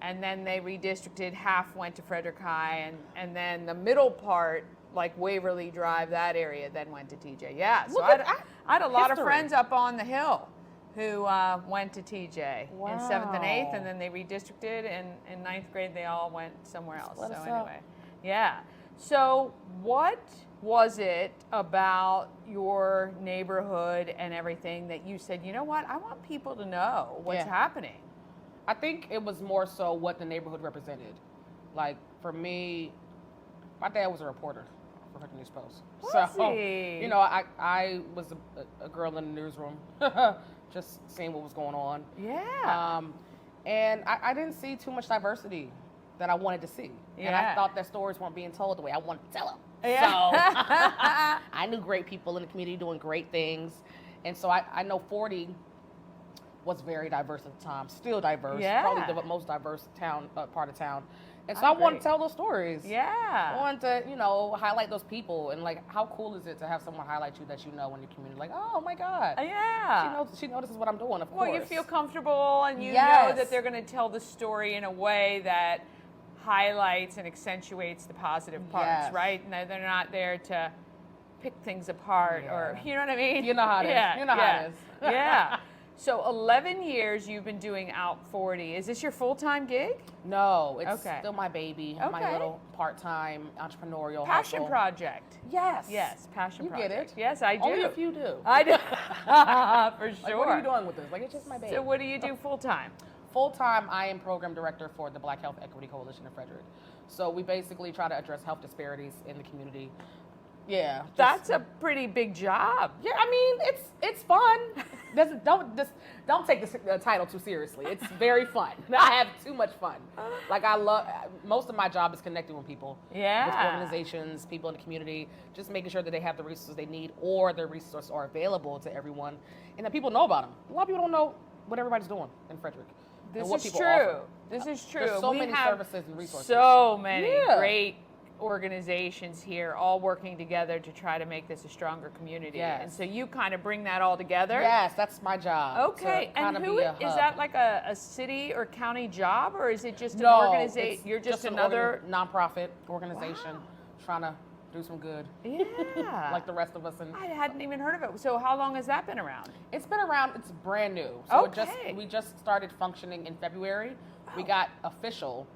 And then they redistricted, half went to Frederick High, and then the middle part, like Waverly Drive, that area, then went to TJ. Yeah, so I had a lot of History. friends up on the hill who went to TJ in 7th and 8th, Wow. and then they redistricted, and in 9th grade they all went somewhere else. Split So us anyway, up. yeah. So what was it about your neighborhood and everything that you said, you know what, I want people to know what's Yeah. happening? I think it was more so what the neighborhood represented. Like, for me, my dad was a reporter for Huffington News Post. Was So, he? you know, I was a girl in the newsroom, just seeing what was going on. Yeah. And I didn't see too much diversity that I wanted to see. And Yeah. I thought that stories weren't being told the way I wanted to tell them. Yeah. So I knew great people in the community doing great things. And so I know 40 was very diverse at the time, still diverse, Yeah. probably the most diverse town part of town. And so I I wanted agree. to tell those stories. I Yeah. wanted to, highlight those people, and like, how cool is it to have someone highlight you that you know in your community? Like, oh my God, Yeah. she notices what I'm doing. Of Well, course. you feel comfortable, and you know Yes. that they're going to tell the story in a way that highlights and accentuates the positive parts, Yes. right? And they're not there to pick things apart, or Yeah. you know what I mean? You know how it is. Yeah, You know how yeah, it is. Yeah. So 11 years you've been doing Out 40. Is this your full-time gig? No, it's Okay. still my baby, Okay. my little part-time entrepreneurial Passion hustle. project. Yes. Yes, passion You project. get it. Yes, I do. Only if you do. I do. For sure. Like, what are you doing with this? Like, it's just my baby. So what do you do full-time? Full-time, I am program director for the Black Health Equity Coalition in Frederick. So we basically try to address health disparities in the community. Yeah. That's a pretty big job. Yeah, I mean, it's fun. Don't take the title too seriously. It's very fun. I have too much fun. Like, most of my job is connecting with people. Yeah. With organizations, people in the community, just making sure that they have the resources they need, or their resources are available to everyone, and that people know about them. A lot of people don't know what everybody's doing in Frederick. This and what is people true. offer. This is true. There's so We many have services and resources. So many Yeah. great organizations here, all working together to try to make this a stronger community. Yes. And so you kind of bring that all together. Yes, that's my job. Okay. to And kinda who be a is hub. that? Like a city or county job, or is it just an No, organization? it's You're just an another. nonprofit organization Wow. trying to do some good, Yeah. like the rest of us. And I hadn't even heard of it. So how long has that been around? it's been around. It's brand new. So Okay. we just started functioning in February. We got official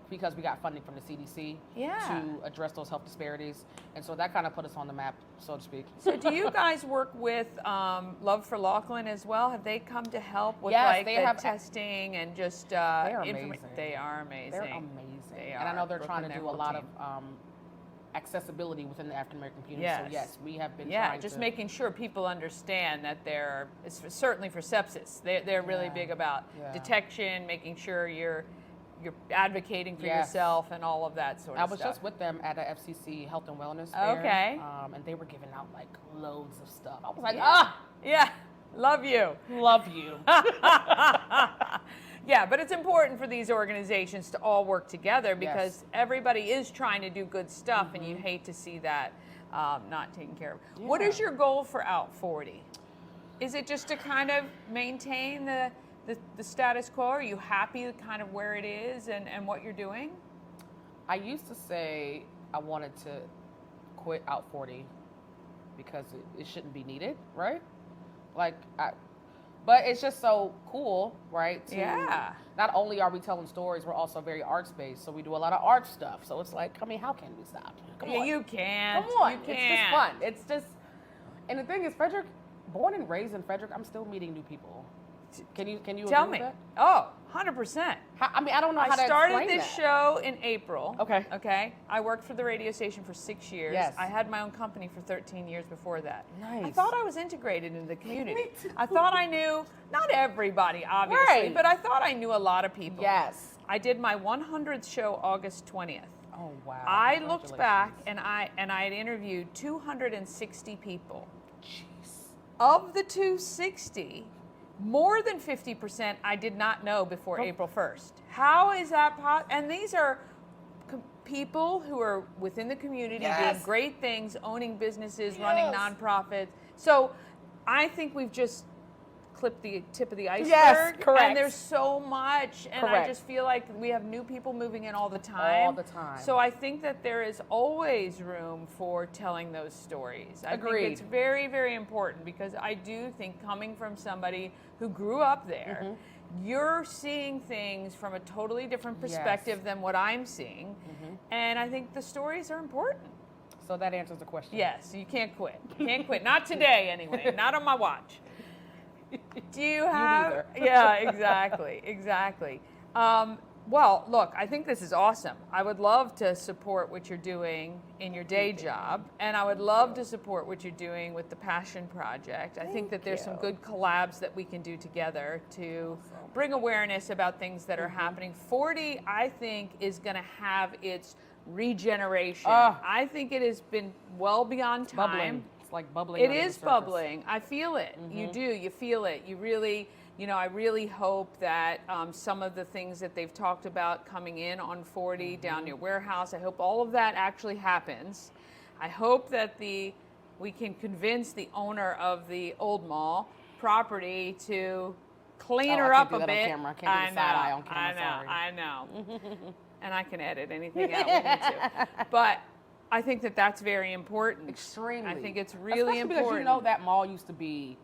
because we got funding from the CDC Yeah. to address those health disparities, and so that kind of put us on the map, so to speak. So do you guys work with Love for Laughlin as well? Have they come to help with Yes, like they the have- testing and just They are amazing. They are amazing. They're amazing, They and I are. know they're Brooke trying and to their do a whole lot team. of accessibility within the African American community. Yes. So yes, we have been Yeah, trying just to making sure people understand that certainly for sepsis, they're really Yeah. big about Yeah. detection, making sure you're you're advocating for Yes. yourself and all of that sort of I stuff. was just with them at a FCC Health and Wellness fair. Okay. And they were giving out like loads of stuff. I was like, Yeah, love you. love you. Yeah, but it's important for these organizations to all work together because Yes. everybody is trying to do good stuff, and you hate to see that not taken care of. What is your goal for Out 40? Is it just to kind of maintain the status quo? Are you happy with kind of where it is and what you're doing? I used to say I wanted to quit Out 40 because it shouldn't be needed, right? But it's just so cool, right? Not only are we telling stories, we're also very arts-based, so we do a lot of art stuff. So it's like, I mean, how can we stop? Come on. You can't. Come on. You It's can't. just fun. It's just, and the thing is, Frederick, born and raised in Frederick, I'm still meeting new people. Can you Tell agree me. with that? Oh, 100%. I mean, I don't know how I to started explain this that. show in April. Okay. Okay. I worked for the radio station for 6 years. Yes. I had my own company for 13 years before that. I Nice. thought I was integrated into the community. Me too. I thought I knew, not everybody, obviously, Right. but I thought I knew a lot of people. Yes. I did my 100th show August 20th. Oh, wow. I looked back Congratulations. and I had interviewed 260 people. Jeez. Of the 260, more than 50% I did not know before Oh. April 1st. How is that possible? And these are people who are within the community Yes. doing great things, owning businesses, running Yes. nonprofits. So I think we've just clipped the tip of the iceberg. Yes, correct. And there's so much. And I Correct. just feel like we have new people moving in all the time. All the time. So I think that there is always room for telling those stories. I Agreed. think it's very, very important because I do think coming from somebody who grew up there, Mm-hmm. you're seeing things from a totally different perspective than what I'm seeing. Mm-hmm. And I think the stories are important. So that answers the question. Yes, you can't quit. You can't quit. Not today, anyway. Not on my watch. Do you have? neither. Yeah, exactly. Well, look, I think this is awesome. I would love to support what you're doing in your day job, and I would love to support what you're doing with the Passion Project. I think that there's some good collabs that we can do together to bring awareness about things that are happening. 40, I think, is going to have its regeneration. I think it has been well beyond time. Bubbling. It's like bubbling. It under the is surface. bubbling. I feel it. You do. You feel it. You really, I really hope that some of the things that they've talked about coming in on 40 down near Warehouse, I hope all of that actually happens. I hope that we can convince the owner of the old mall property to clean her I up can't a do that bit. on camera. I can't do the side eye on camera. Sorry. I know. And I can edit anything out we need to. But I think that that's very important. Extremely. I think it's really Especially important. because you know that mall used to be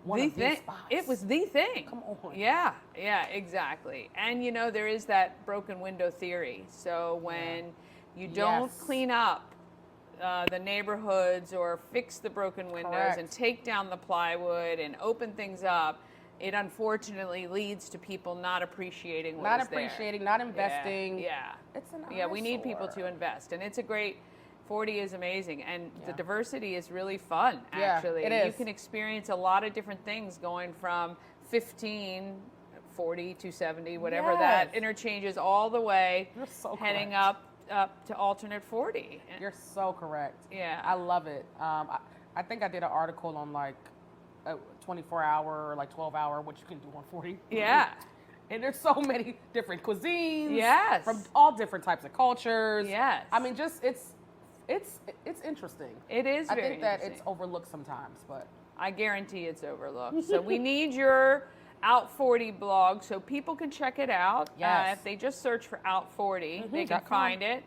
one the of the thing. spots. It was the thing. Come on. Yeah, exactly. And there is that broken window theory. So when you don't Yes. clean up the neighborhoods or fix the broken windows Correct. and take down the plywood and open things up, it unfortunately leads to people not appreciating what Not is there. appreciating, not investing. Yeah. It's an Yeah, we need people to eyesore. invest, and it's a great. 40 is amazing, and the Yeah. diversity is really fun. Yeah, Actually, it you is. can experience a lot of different things going from 15, 40 to 70, whatever that Yes. interchanges all the way, You're so heading correct. up to alternate 40. You're so correct. Yeah. I love it. I think I did an article on like a 24-hour or like 12-hour, what you can do on 40. Yeah. And there's so many different cuisines. Yes. From all different types of cultures. Yes. I mean, just it's interesting. It is I very think that interesting. it's overlooked sometimes, but I guarantee it's overlooked. So we need your Out 40 blog so people can check it out. Yes. If they just search for Out 40, they can .com. find it.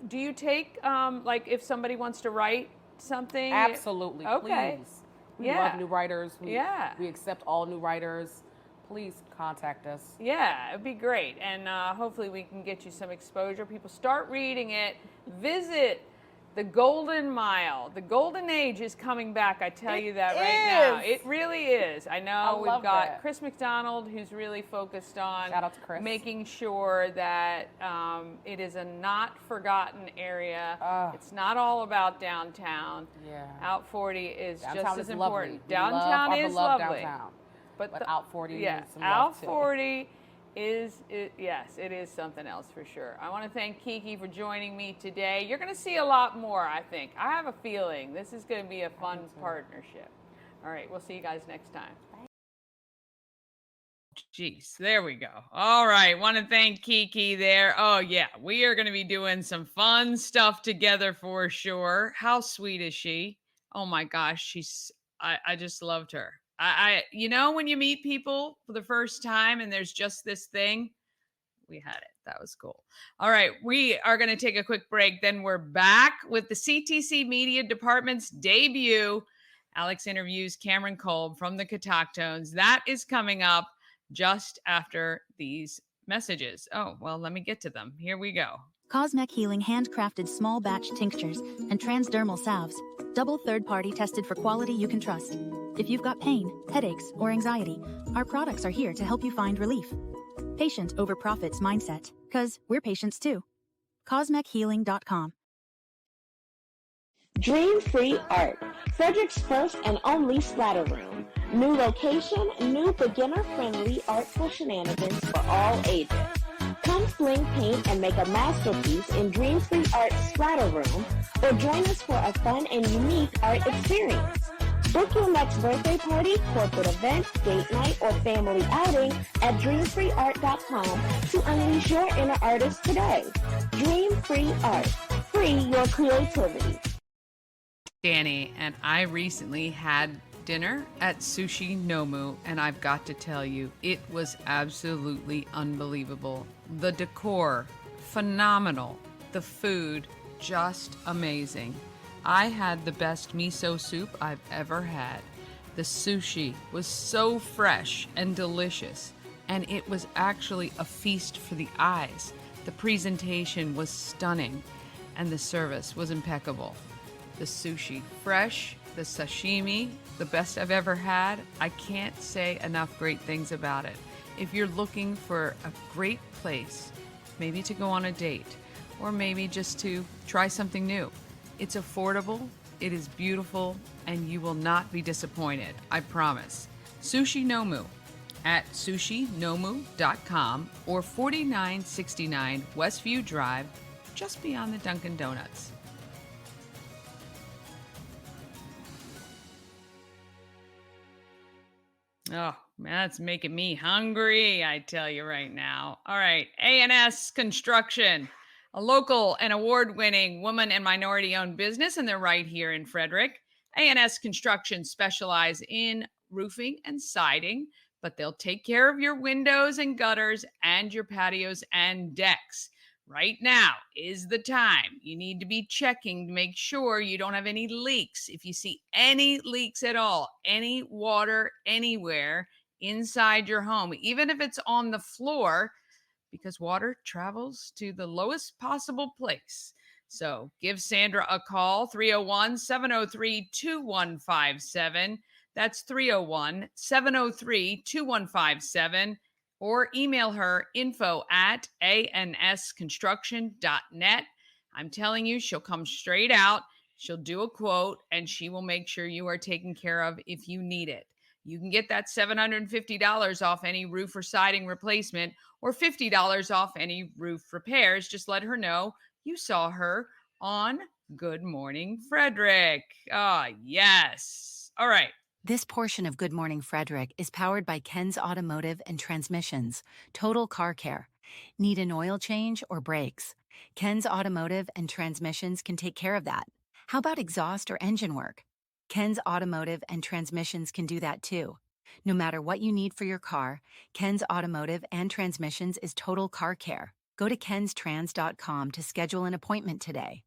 Do you take, like, if somebody wants to write something? absolutely. Okay. Please. We Yeah. love new writers. Yeah. We accept all new writers. Please contact us. Yeah, it'd be great. And hopefully we can get you some exposure. People start reading it. Visit the Golden Mile. The Golden Age is coming back, I tell you that right now. is. It really is. I know we've love got that. Chris McDonald, who's really focused on Shout out to Chris. making sure that it is a not forgotten area. It's not all about downtown. Yeah. Out 40 is Downtown just as is important. lovely. We love Downtown our is beloved lovely. Downtown. But the- Out 40 yeah, needs some Out love too. 40 Yes, it is something else for sure. I want to thank Kiki for joining me today. You're going to see a lot more, I think. I have a feeling this is going to be a fun partnership. All right, we'll see you guys next time. Jeez, there we go. All right, want to thank Kiki there. Oh yeah, we are going to be doing some fun stuff together for sure. How sweet is she? Oh my gosh, I just loved her. When you meet people for the first time and there's just this thing, we had it. That was cool. All right, we are going to take a quick break. Then we're back with the CTC Media Department's debut. Alex interviews Carson Kolb from the Catoctones. That is coming up just after these messages. Oh, well, let me get to them. Here we go. Cosmec Healing handcrafted small batch tinctures and transdermal salves. Double third-party tested for quality you can trust. If you've got pain, headaches, or anxiety, our products are here to help you find relief. Patient over profits mindset, 'cause we're patients too. CosmecHealing.com. Dream Free Art, Frederick's first and only splatter room. New location, new beginner-friendly artful shenanigans for all ages. Come fling paint and make a masterpiece in Dream Free Art splatter room, or join us for a fun and unique art experience. Book your next birthday party, corporate event, date night, or family outing at dreamfreeart.com to unleash your inner artist today. Dream Free Art. Free your creativity. Danny, and I recently had dinner at Sushi Nomu, and I've got to tell you, it was absolutely unbelievable. The decor, phenomenal. The food, just amazing. I had the best miso soup I've ever had. The sushi was so fresh and delicious, and it was actually a feast for the eyes. The presentation was stunning, and the service was impeccable. The sushi, fresh, the sashimi, the best I've ever had. I can't say enough great things about it. If you're looking for a great place, maybe to go on a date, or maybe just to try something new, it's affordable, it is beautiful, and you will not be disappointed, I promise. Sushi Nomu at sushinomu.com or 4969 Westview Drive, just beyond the Dunkin' Donuts. Oh, man, that's making me hungry, I tell you right now. All right, A&S Construction, a local and award-winning woman and minority-owned business, and they're right here in Frederick. A&S Construction specialize in roofing and siding, but they'll take care of your windows and gutters and your patios and decks. Right now is the time. You need to be checking to make sure you don't have any leaks. If you see any leaks at all, any water anywhere inside your home, even if it's on the floor, because water travels to the lowest possible place. So give Sandra a call, 301-703-2157. That's 301-703-2157. Or email her info@ansconstruction.net. I'm telling you, she'll come straight out. She'll do a quote, and she will make sure you are taken care of if you need it. You can get that $750 off any roof or siding replacement, or $50 off any roof repairs. Just let her know you saw her on Good Morning Frederick. Ah, yes. All right. This portion of Good Morning Frederick is powered by Ken's Automotive and Transmissions, Total Car Care. Need an oil change or brakes? Ken's Automotive and Transmissions can take care of that. How about exhaust or engine work? Ken's Automotive and Transmissions can do that too. No matter what you need for your car, Ken's Automotive and Transmissions is Total Car Care. Go to kenstrans.com to schedule an appointment today.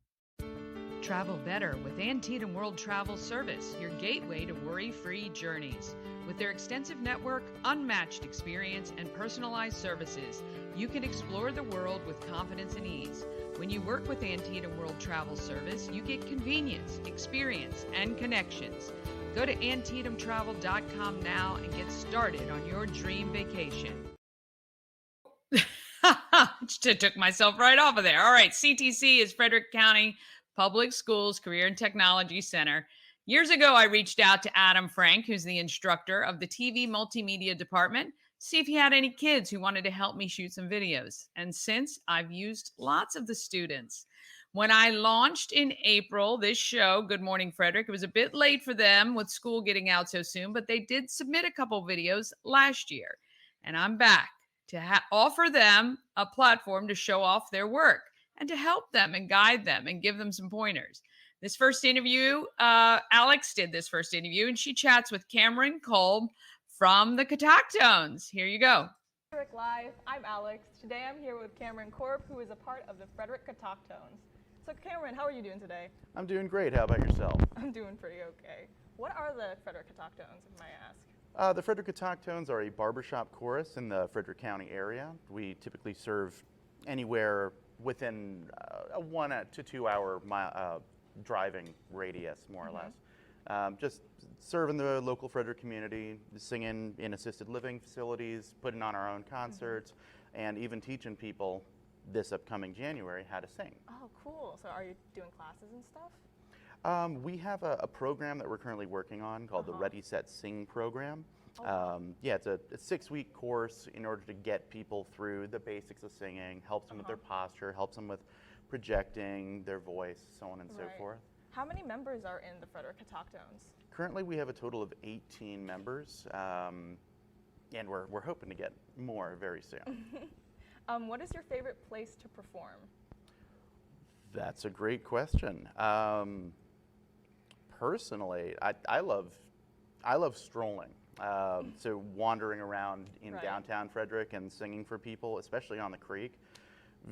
Travel better with Antietam World Travel Service, your gateway to worry-free journeys. With their extensive network, unmatched experience, and personalized services, you can explore the world with confidence and ease. When you work with Antietam World Travel Service, you get convenience, experience, and connections. Go to AntietamTravel.com now and get started on your dream vacation. Just took myself right off of there. All right, CTC is Frederick County Public Schools Career and Technology Center. Years ago, I reached out to Adam Frank, who's the instructor of the TV Multimedia Department, see if he had any kids who wanted to help me shoot some videos. And since I've used lots of the students. When I launched in April, this show, Good Morning Frederick, it was a bit late for them with school getting out so soon, but they did submit a couple videos last year. And I'm back to offer them a platform to show off their work and to help them and guide them and give them some pointers. This first interview, Alex did this first interview, and she chats with Carson Kolb from the Catoctones. Here you go. Frederick Live. I'm Alex. Today I'm here with Carson Kolb, who is a part of the Frederick Catoctones. So Cameron, how are you doing today? I'm doing great. How about yourself? I'm doing pretty okay. What are the Frederick Catoctones, if I ask? The Frederick Catoctones are a barbershop chorus in the Frederick County area. We typically serve anywhere within a 1 to 2 hour driving radius, more or less. Just serving the local Frederick community, singing in assisted living facilities, putting on our own concerts, and even teaching people this upcoming January how to sing. Oh, cool. So are you doing classes and stuff? We have a program that we're currently working on called the Ready, Set, Sing program. Yeah, it's a 6-week course in order to get people through the basics of singing, helps them with their posture, helps them with projecting their voice, so on and so forth. How many members are in the Frederick Catoctones? Currently, we have a total of 18 members, and we're hoping to get more very soon. What is your favorite place to perform? That's a great question. Personally, I love strolling. So wandering around in downtown Frederick and singing for people, especially on the creek,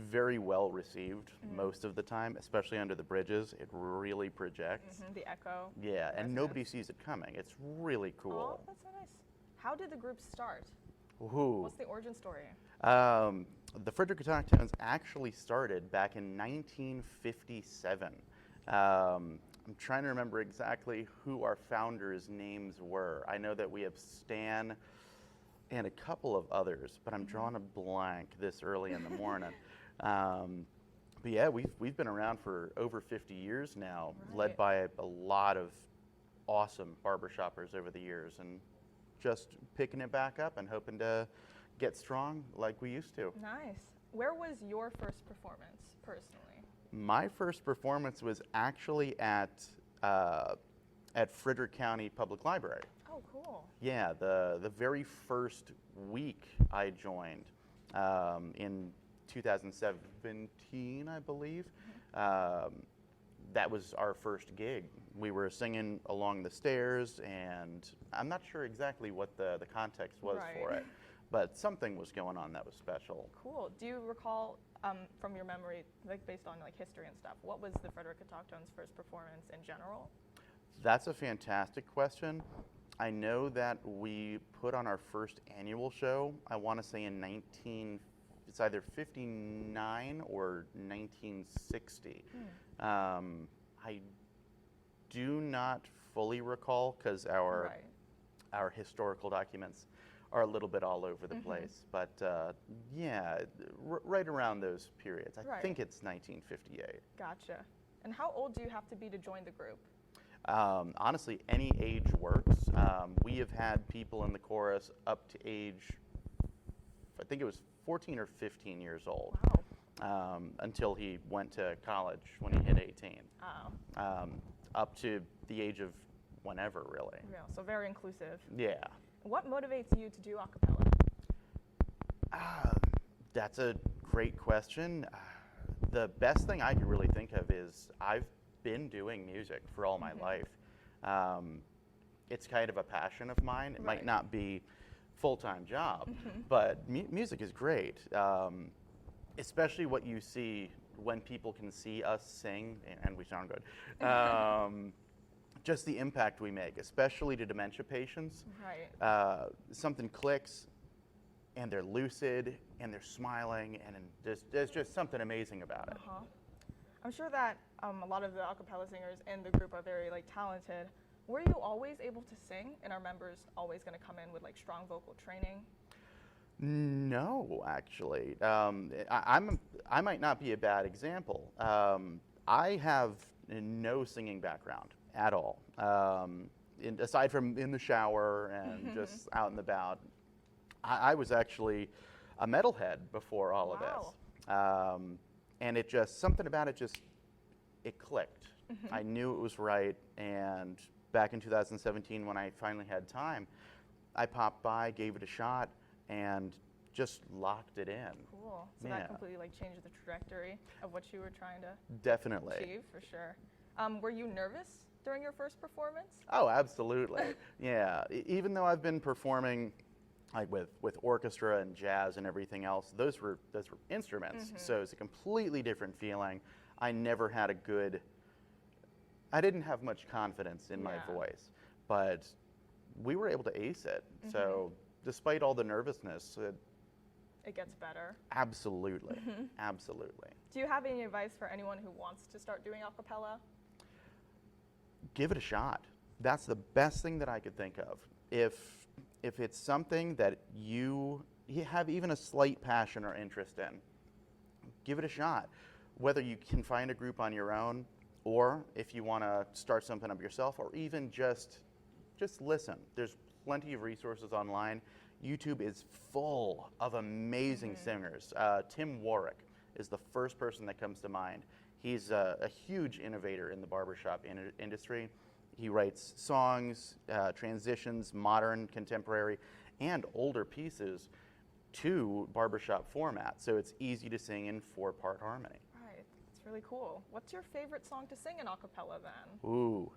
very well received most of the time, especially under the bridges. It really projects. The echo. Yeah, and nobody sees it coming. It's really cool. Oh, that's so nice. How did the group start? Ooh. What's the origin story? The Frederick Catoctones actually started back in 1957. I'm trying to remember exactly who our founders' names were. I know that we have Stan and a couple of others, but I'm drawing a blank this early in the morning. But yeah, we've been around for over 50 years now, led by a lot of awesome barbershoppers over the years, and just picking it back up and hoping to get strong like we used to. Nice. Where was your first performance, personally? My first performance was actually at Frederick County Public Library. Oh, cool. Yeah, the very first week I joined in 2017, I believe. That was our first gig. We were singing along the stairs, and I'm not sure exactly what the context was for it, but something was going on that was special. Cool. Do you recall from your memory, like based on like history and stuff, what was the Frederick Catoctones' first performance in general? That's a fantastic question. I know that we put on our first annual show, I want to say in it's either 59 or 1960. I do not fully recall because our historical documents are a little bit all over the place, but yeah, right around those periods. I think it's 1958. Gotcha. And how old do you have to be to join the group? Honestly, any age works. We have had people in the chorus up to age, I think it was 14 or 15 years old. Wow. Until he went to college when he hit 18. Oh. Up to the age of whenever, really. Yeah, so very inclusive. Yeah. What motivates you to do a cappella? That's a great question. The best thing I could really think of is I've been doing music for all my life. It's kind of a passion of mine. It might not be full-time job, but music is great. Especially what you see when people can see us sing, and we sound good. Just the impact we make, especially to dementia patients. Something clicks, and they're lucid, and they're smiling, and there's just something amazing about it. I'm sure that a lot of the a cappella singers in the group are very talented. Were you always able to sing, and are members always going to come in with strong vocal training? No, actually. I might not be a bad example. I have no singing background at all. Aside from in the shower and just out and about, I was actually a metalhead before all of this. And it just, something about it just, it clicked. I knew it was right, and back in 2017 when I finally had time, I popped by, gave it a shot, and just locked it in. Cool. So that completely like changed the trajectory of what you were trying to Definitely achieve, for sure. Were you nervous during your first performance? Oh, absolutely. Yeah. Even though I've been performing like with orchestra and jazz and everything else, those were instruments. So it's a completely different feeling. I never had I didn't have much confidence in my voice, but we were able to ace it. So despite all the nervousness, it gets better. Absolutely. Absolutely. Do you have any advice for anyone who wants to start doing a cappella? Give it a shot. That's the best thing that I could think of. If it's something that you have even a slight passion or interest in, give it a shot. Whether you can find a group on your own, or if you want to start something up yourself, or even just listen. There's plenty of resources online. YouTube is full of amazing singers. Tim Warwick is the first person that comes to mind. He's a huge innovator in the barbershop industry. He writes songs, transitions, modern, contemporary, and older pieces to barbershop format. So it's easy to sing in 4-part harmony. Right, that's really cool. What's your favorite song to sing in a cappella then? Ooh.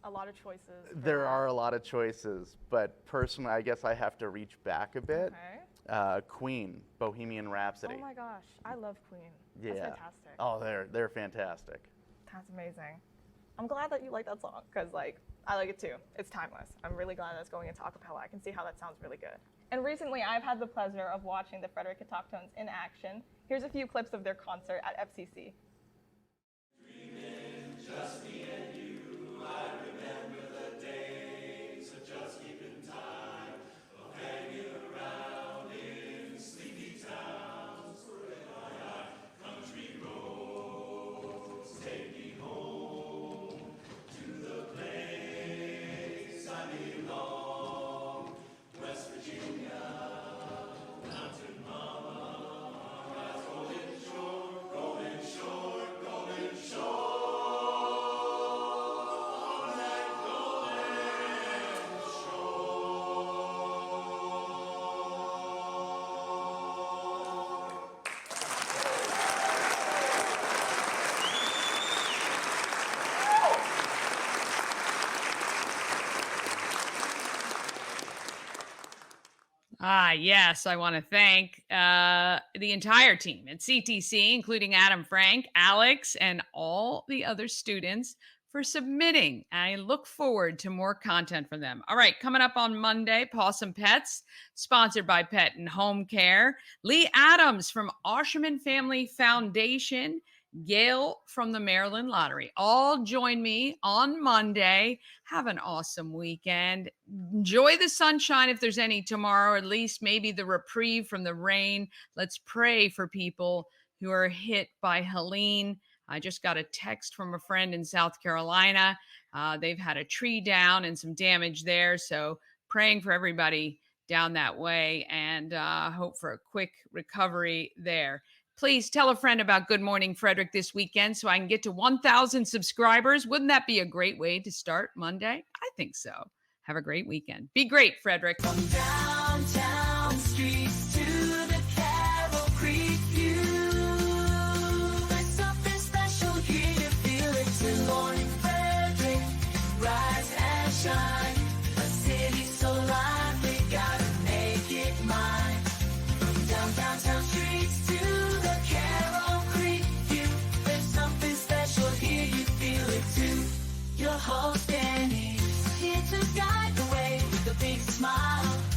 A lot of choices. There are a lot of choices, but personally, I guess I have to reach back a bit. Queen, Bohemian Rhapsody. Oh my gosh, I love Queen. Yeah. That's fantastic. Oh, they're fantastic. That's amazing. I'm glad that you like that song, because like I like it too. It's timeless. I'm really glad that's going into acapella. I can see how that sounds really good. And recently, I've had the pleasure of watching the Frederick Catoctones in action. Here's a few clips of their concert at FCC. Dreaming, just me and you. I remember the days of just keeping time, of hanging around in sleepy towns. Country roads take me home to the place I belong. West Virginia, mountain mama, that's golden shore, golden shore, golden shore. Yes, I want to thank the entire team at CTC, including Adam Frank, Alex, and all the other students for submitting. I look forward to more content from them. All right, coming up on Monday, Pawsome Pets, sponsored by Pet and Home Care. Lee Adams from Osherman Family Foundation. Gail from the Maryland Lottery. All join me on Monday. Have an awesome weekend. Enjoy the sunshine if there's any tomorrow, or at least maybe the reprieve from the rain. Let's pray for people who are hit by Helene. I just got a text from a friend in South Carolina. They've had a tree down and some damage there. So praying for everybody down that way, and hope for a quick recovery there. Please tell a friend about Good Morning Frederick this weekend so I can get to 1,000 subscribers. Wouldn't that be a great way to start Monday? I think so. Have a great weekend. Be great, Frederick. Downtown.